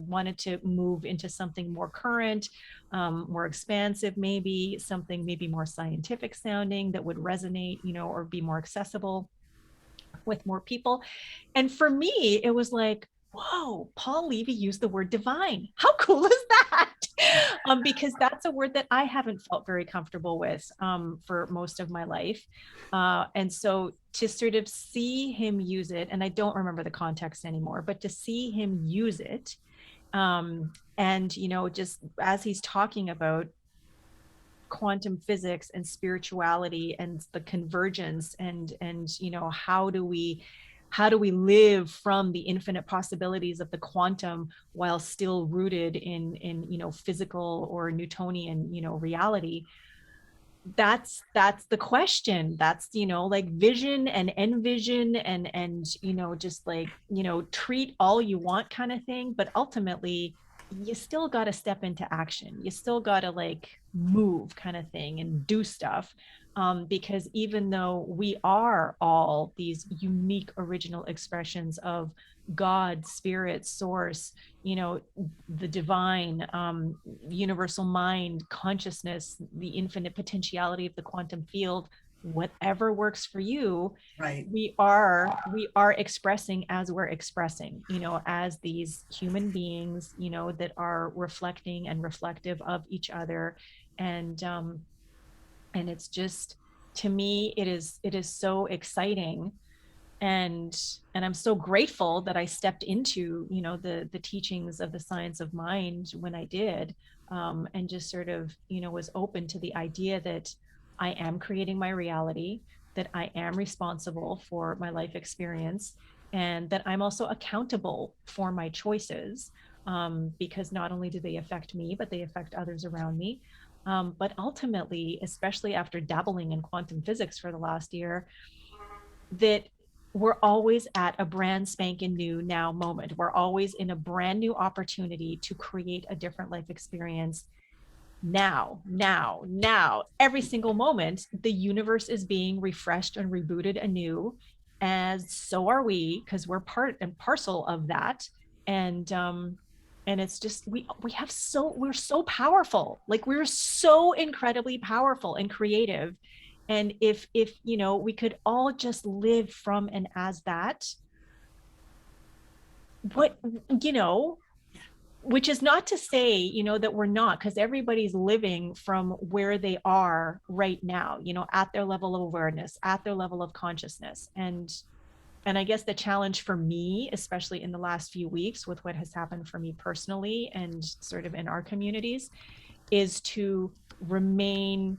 wanted to move into something more current, more expansive, maybe something maybe more scientific sounding that would resonate, or be more accessible with more people. And for me, it was like, whoa, Paul Levy used the word divine. How cool is that? Because that's a word that I haven't felt very comfortable with for most of my life. And so to sort of see him use it, and I don't remember the context anymore, but to see him use it, and, just as he's talking about quantum physics and spirituality and the convergence, and how do we how do we live from the infinite possibilities of the quantum while still rooted in physical or Newtonian reality? That's the question. That's like vision and envision and just like treat all you want kind of thing, but ultimately you still got to step into action. You still got to like move kind of thing and do stuff, because even though we are all these unique original expressions of God, spirit, source, the divine, universal mind, consciousness, the infinite potentiality of the quantum field, whatever works for you, right. we are expressing as we're expressing, as these human beings, that are reflecting and reflective of each other. And it's just, to me, it is so exciting. And I'm so grateful that I stepped into the teachings of the science of mind when I did, and just sort of was open to the idea that I am creating my reality, that I am responsible for my life experience, and that I'm also accountable for my choices, because not only do they affect me, but they affect others around me. But ultimately, especially after dabbling in quantum physics for the last year, that we're always at a brand spanking new now moment. We're always in a brand new opportunity to create a different life experience now. Every single moment, the universe is being refreshed and rebooted anew, as so are we, because we're part and parcel of that. And it's just we're so powerful. Like, we're so incredibly powerful and creative. And if we could all just live from and as that, what which is not to say that we're not, because everybody's living from where they are right now, at their level of awareness, at their level of consciousness. And I guess the challenge for me, especially in the last few weeks with what has happened for me personally and sort of in our communities, is to remain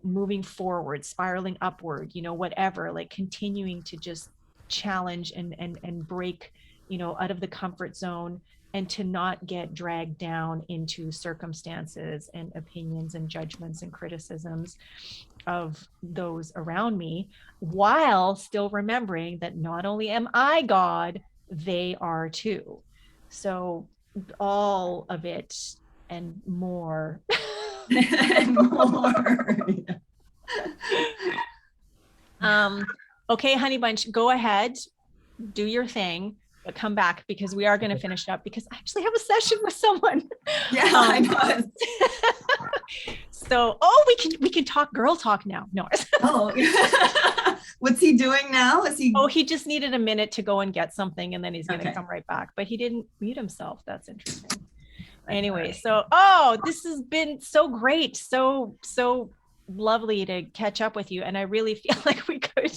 moving forward, spiraling upward, whatever, like continuing to just challenge and break out of the comfort zone, and to not get dragged down into circumstances and opinions and judgments and criticisms of those around me, while still remembering that not only am I God, they are too. So all of it and more. And more. Okay, honey bunch, go ahead, do your thing, but come back, because we are going to finish up, because I actually have a session with someone. Yeah, I know. So, we can talk girl talk now. No. Oh, what's he doing now? Is he? Oh, he just needed a minute to go and get something, and then he's going to Okay. come right back. But he didn't mute himself. That's interesting. Anyway, Right. so this has been so great, so lovely to catch up with you, and I really feel like we could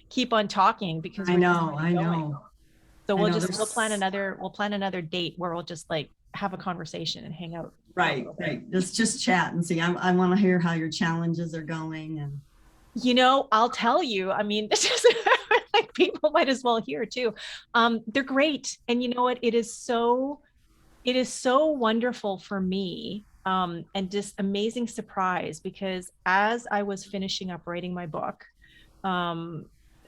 keep on talking, because I we're just know. I going. know. So I know, we'll plan another date where we'll just like have a conversation and hang out. Right. Let's just chat and see. I want to hear how your challenges are going. And I'll tell you. I mean, this is like, people might as well hear too. They're great, and you know what? It is so wonderful for me, and just amazing surprise, because as I was finishing up writing my book,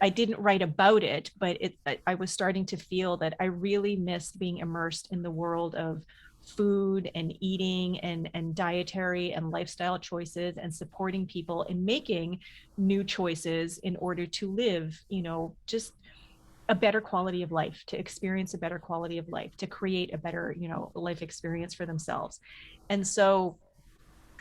I didn't write about it, but I was starting to feel that I really missed being immersed in the world of food and eating and dietary and lifestyle choices, and supporting people in making new choices in order to live, just a better quality of life, to experience a better quality of life, to create a better, life experience for themselves. And so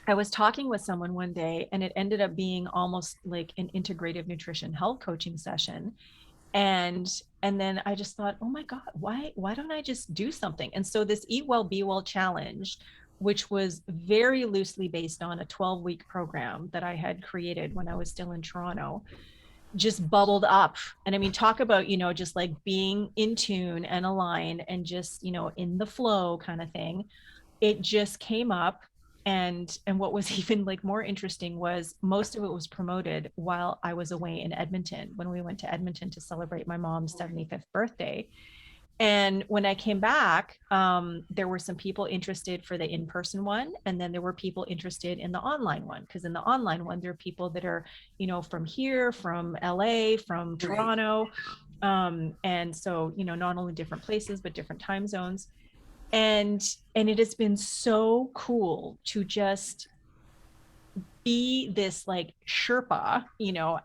I was talking with someone one day, and it ended up being almost like an integrative nutrition health coaching session. And then I just thought, oh my God, why don't I just do something? And so this Eat Well, Be Well challenge, which was very loosely based on a 12-week program that I had created when I was still in Toronto, just bubbled up. And I mean, talk about, just like being in tune and aligned and just, in the flow kind of thing. It just came up, And what was even like more interesting was most of it was promoted while I was away in Edmonton, when we went to Edmonton to celebrate my mom's 75th birthday. And when I came back, there were some people interested for the in-person one, and then there were people interested in the online one, because in the online one there are people that are, from here, from LA, from Toronto, and so not only different places but different time zones. And it has been so cool to just be this like Sherpa,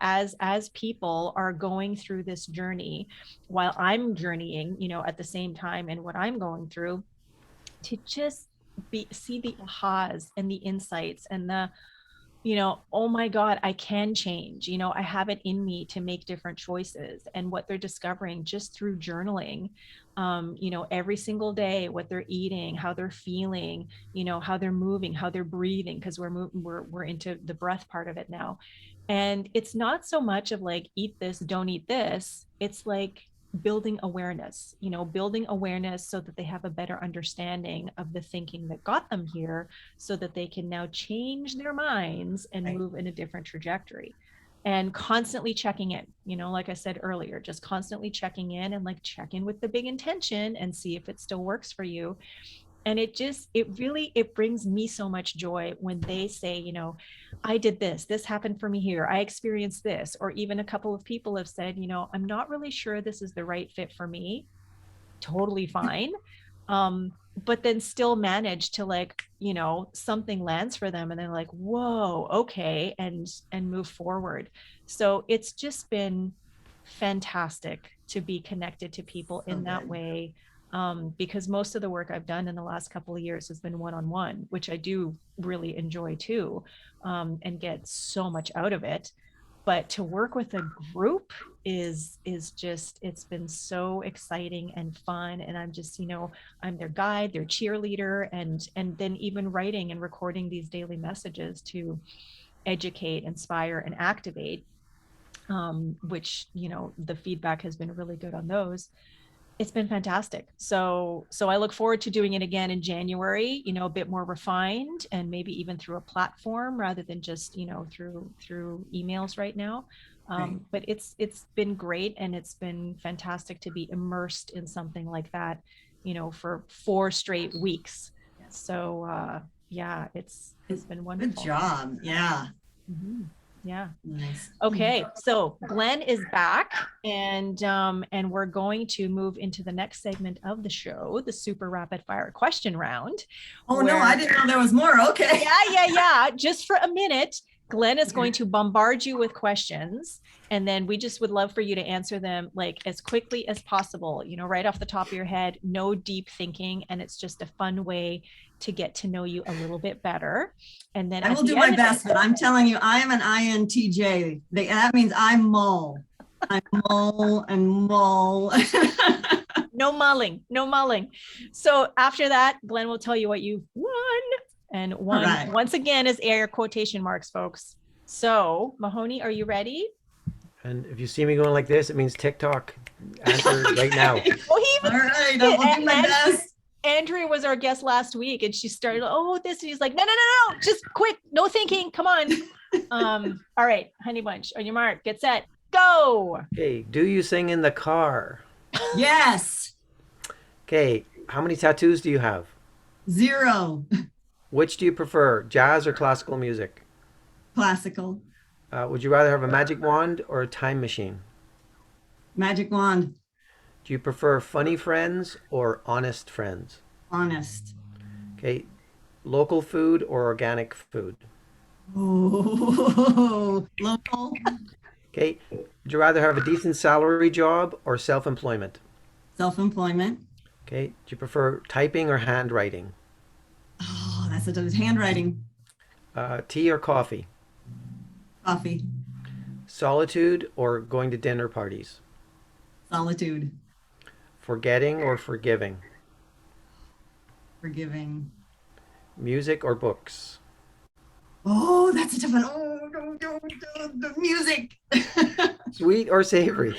as people are going through this journey, while I'm journeying, at the same time, and what I'm going through, to just see the ahas and the insights and the, oh my God, I can change, I have it in me to make different choices, and what they're discovering just through journaling, every single day, what they're eating, how they're feeling, how they're moving, how they're breathing, because we're into the breath part of it now. And it's not so much of like, eat this, don't eat this. It's like building awareness, building awareness so that they have a better understanding of the thinking that got them here, so that they can now change their minds and move in a different trajectory. And constantly checking in, like I said earlier, just constantly checking in, and like check in with the big intention and see if it still works for you. And it brings me so much joy when they say, I did this happened for me here, I experienced this. Or even a couple of people have said, I'm not really sure this is the right fit for me. Totally fine. But then still manage to like, something lands for them, and they're like, whoa, okay, and move forward. So it's just been fantastic to be connected to people in that way, because most of the work I've done in the last couple of years has been one-on-one, which I do really enjoy too, and get so much out of it. But to work with a group is just, it's been so exciting and fun. And I'm just, I'm their guide, their cheerleader, and then even writing and recording these daily messages to educate, inspire, and activate, which, the feedback has been really good on those. It's been fantastic. So I look forward to doing it again in January, a bit more refined, and maybe even through a platform rather than just, through emails right now. But it's been great, and it's been fantastic to be immersed in something like that, for 4 straight weeks. So yeah, it's been wonderful. Good job. Yeah. Mm-hmm. Yeah. Nice. Okay, so Glenn is back, and we're going to move into the next segment of the show, the super rapid fire question round. Oh no, I didn't know there was more. Okay. Yeah. Just for a minute, Glenn is going to bombard you with questions, and then we just would love for you to answer them like as quickly as possible, right off the top of your head, no deep thinking, and it's just a fun way to get to know you a little bit better. And then I will do my best, but I'm telling you, I am an INTJ. That means I mull. I mull and mull. No mulling. So after that, Glenn will tell you what you've won. And one, once again, is air quotation marks, folks. So Mahoney, are you ready? And if you see me going like this, it means TikTok. Answer right now. All right, I will do my best. Andrea was our guest last week, and she started, this, and he's like, no, just quick, no thinking, come on. All right, Honey Bunch, on your mark, get set, go. Okay, do you sing in the car? Yes. Okay, how many tattoos do you have? 0. Which do you prefer, jazz or classical music? Classical. Would you rather have a magic wand or a time machine? Magic wand. Do you prefer funny friends or honest friends? Honest. Okay, local food or organic food? Oh, local. Okay, would you rather have a decent salary job or self-employment? Self-employment. Okay, do you prefer typing or handwriting? Oh, that's a handwriting. Tea or coffee? Coffee. Solitude or going to dinner parties? Solitude. Forgetting or forgiving? Forgiving. Music or books? Oh, that's a tough one. Oh, the music. Sweet or savory?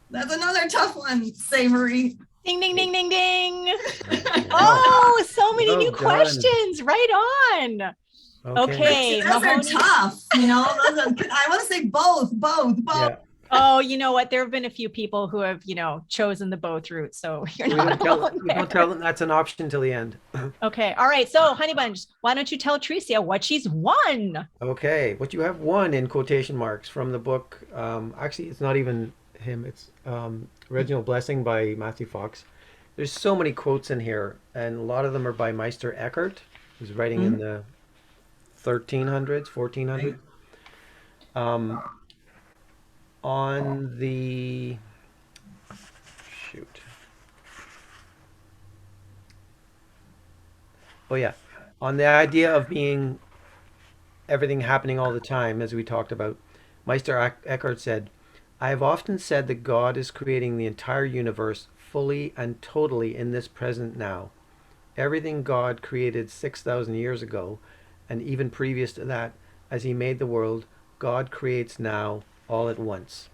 That's another tough one. Savory. Ding, ding, ding, ding, ding. Wow. Oh, so many Well new done. questions. Right on. Okay, Those are Mahoney. tough, you know. I want to say both. Yeah. Oh, you know what? There have been a few people who have, chosen the both route. So you're We not alone we don't there. tell them that's an option till the end. Okay. All right. So, Honey Bunch, why don't you tell Treecia what she's won? Okay, what you have won in quotation marks from the book. Actually, it's not even him. It's Original Blessing by Matthew Fox. There's so many quotes in here, and a lot of them are by Meister Eckhart, who's writing in the 1300s, 1400s. Um, on the shoot. Oh yeah, on the idea of being everything happening all the time, as we talked about, Meister Eckhart said, I have often said that God is creating the entire universe fully and totally in this present now. Everything God created 6,000 years ago, and even previous to that, as he made the world, God creates now all at once.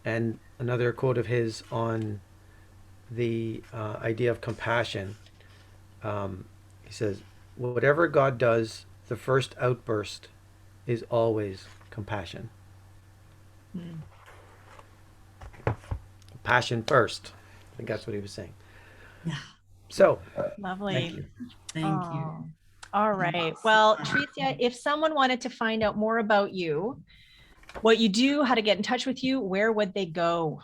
And another quote of his on the idea of compassion. He says, whatever God does, the first outburst is always compassion. Hmm. Passion first. I think that's what he was saying. Yeah. So, Lovely. thank you. Thank you. All right. Well, Treecia, if someone wanted to find out more about you, what you do, how to get in touch with you, where would they go?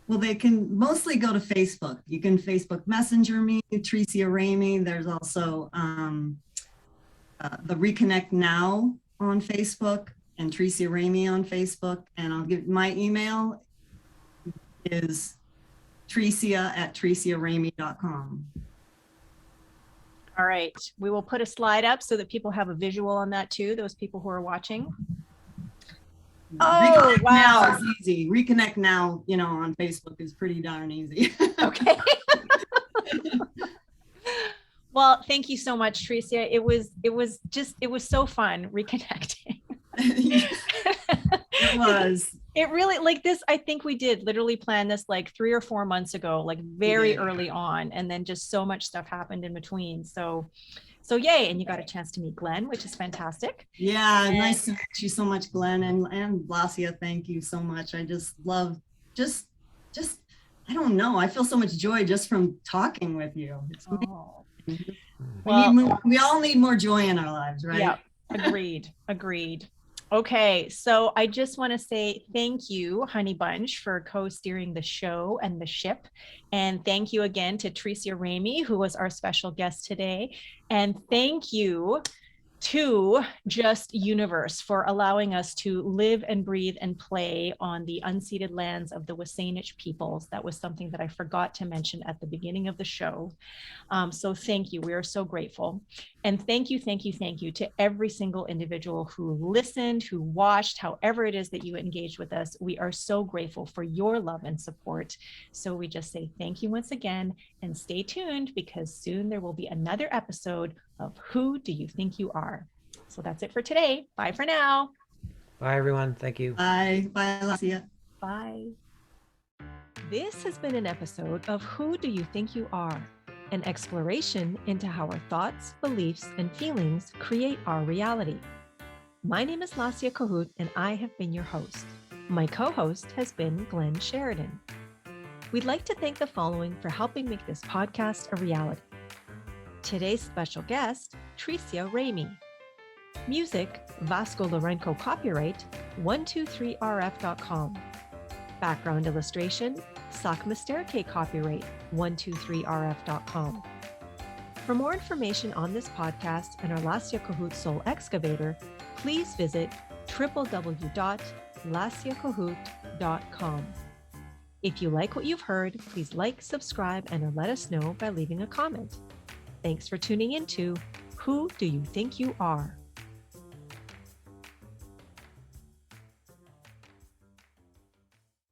Well, they can mostly go to Facebook. You can Facebook Messenger me, Treecia Ramey. There's also the Reconnect Now on Facebook and Treecia Ramey on Facebook. And I'll give my email is treecia@treeciaramey.com. All right. We will put a slide up so that people have a visual on that too, those people who are watching. Oh, Reconnect wow. Now is easy. Reconnect Now, on Facebook is pretty darn easy. Okay. Well, thank you so much, Treecia. It was so fun reconnecting. It was. It really, like this, I think we did literally plan this like 3 or 4 months ago, like very early on. And then just so much stuff happened in between. So yay. And you got a chance to meet Glenn, which is fantastic. Yeah. Nice to meet you so much, Glenn and Lasia. Thank you so much. I just love, just, I don't know. I feel so much joy just from talking with you. Well, we all need more joy in our lives, right? Yeah, agreed. Okay, so I just want to say thank you, Honey Bunch, for co-steering the show and the ship. And thank you again to Treecia Ramey, who was our special guest today. And thank you to Just Universe for allowing us to live and breathe and play on the unceded lands of the Wasanich peoples. That was something that I forgot to mention at the beginning of the show. So thank you. We are so grateful. And thank you to every single individual who listened, who watched, however it is that you engaged with us. We are so grateful for your love and support. So we just say thank you once again, and stay tuned because soon there will be another episode of Who Do You Think You Are? So that's it for today. Bye for now. Bye, everyone. Thank you. Bye, Lasia. Bye. This has been an episode of Who Do You Think You Are? An exploration into how our thoughts, beliefs, and feelings create our reality. My name is Lasia Cahoot, and I have been your host. My co-host has been Glenn Sheridan. We'd like to thank the following for helping make this podcast a reality. Today's special guest, Treecia Ramey. Music, Vasco Lorenco copyright, 123rf.com. Background illustration, Sakma Staircase copyright, 123rf.com. For more information on this podcast and our Lasia Cahoot Soul Excavator, please visit www.lasiacahoot.com. If you like what you've heard, please like, subscribe, and let us know by leaving a comment. Thanks for tuning into Who Do You Think You Are?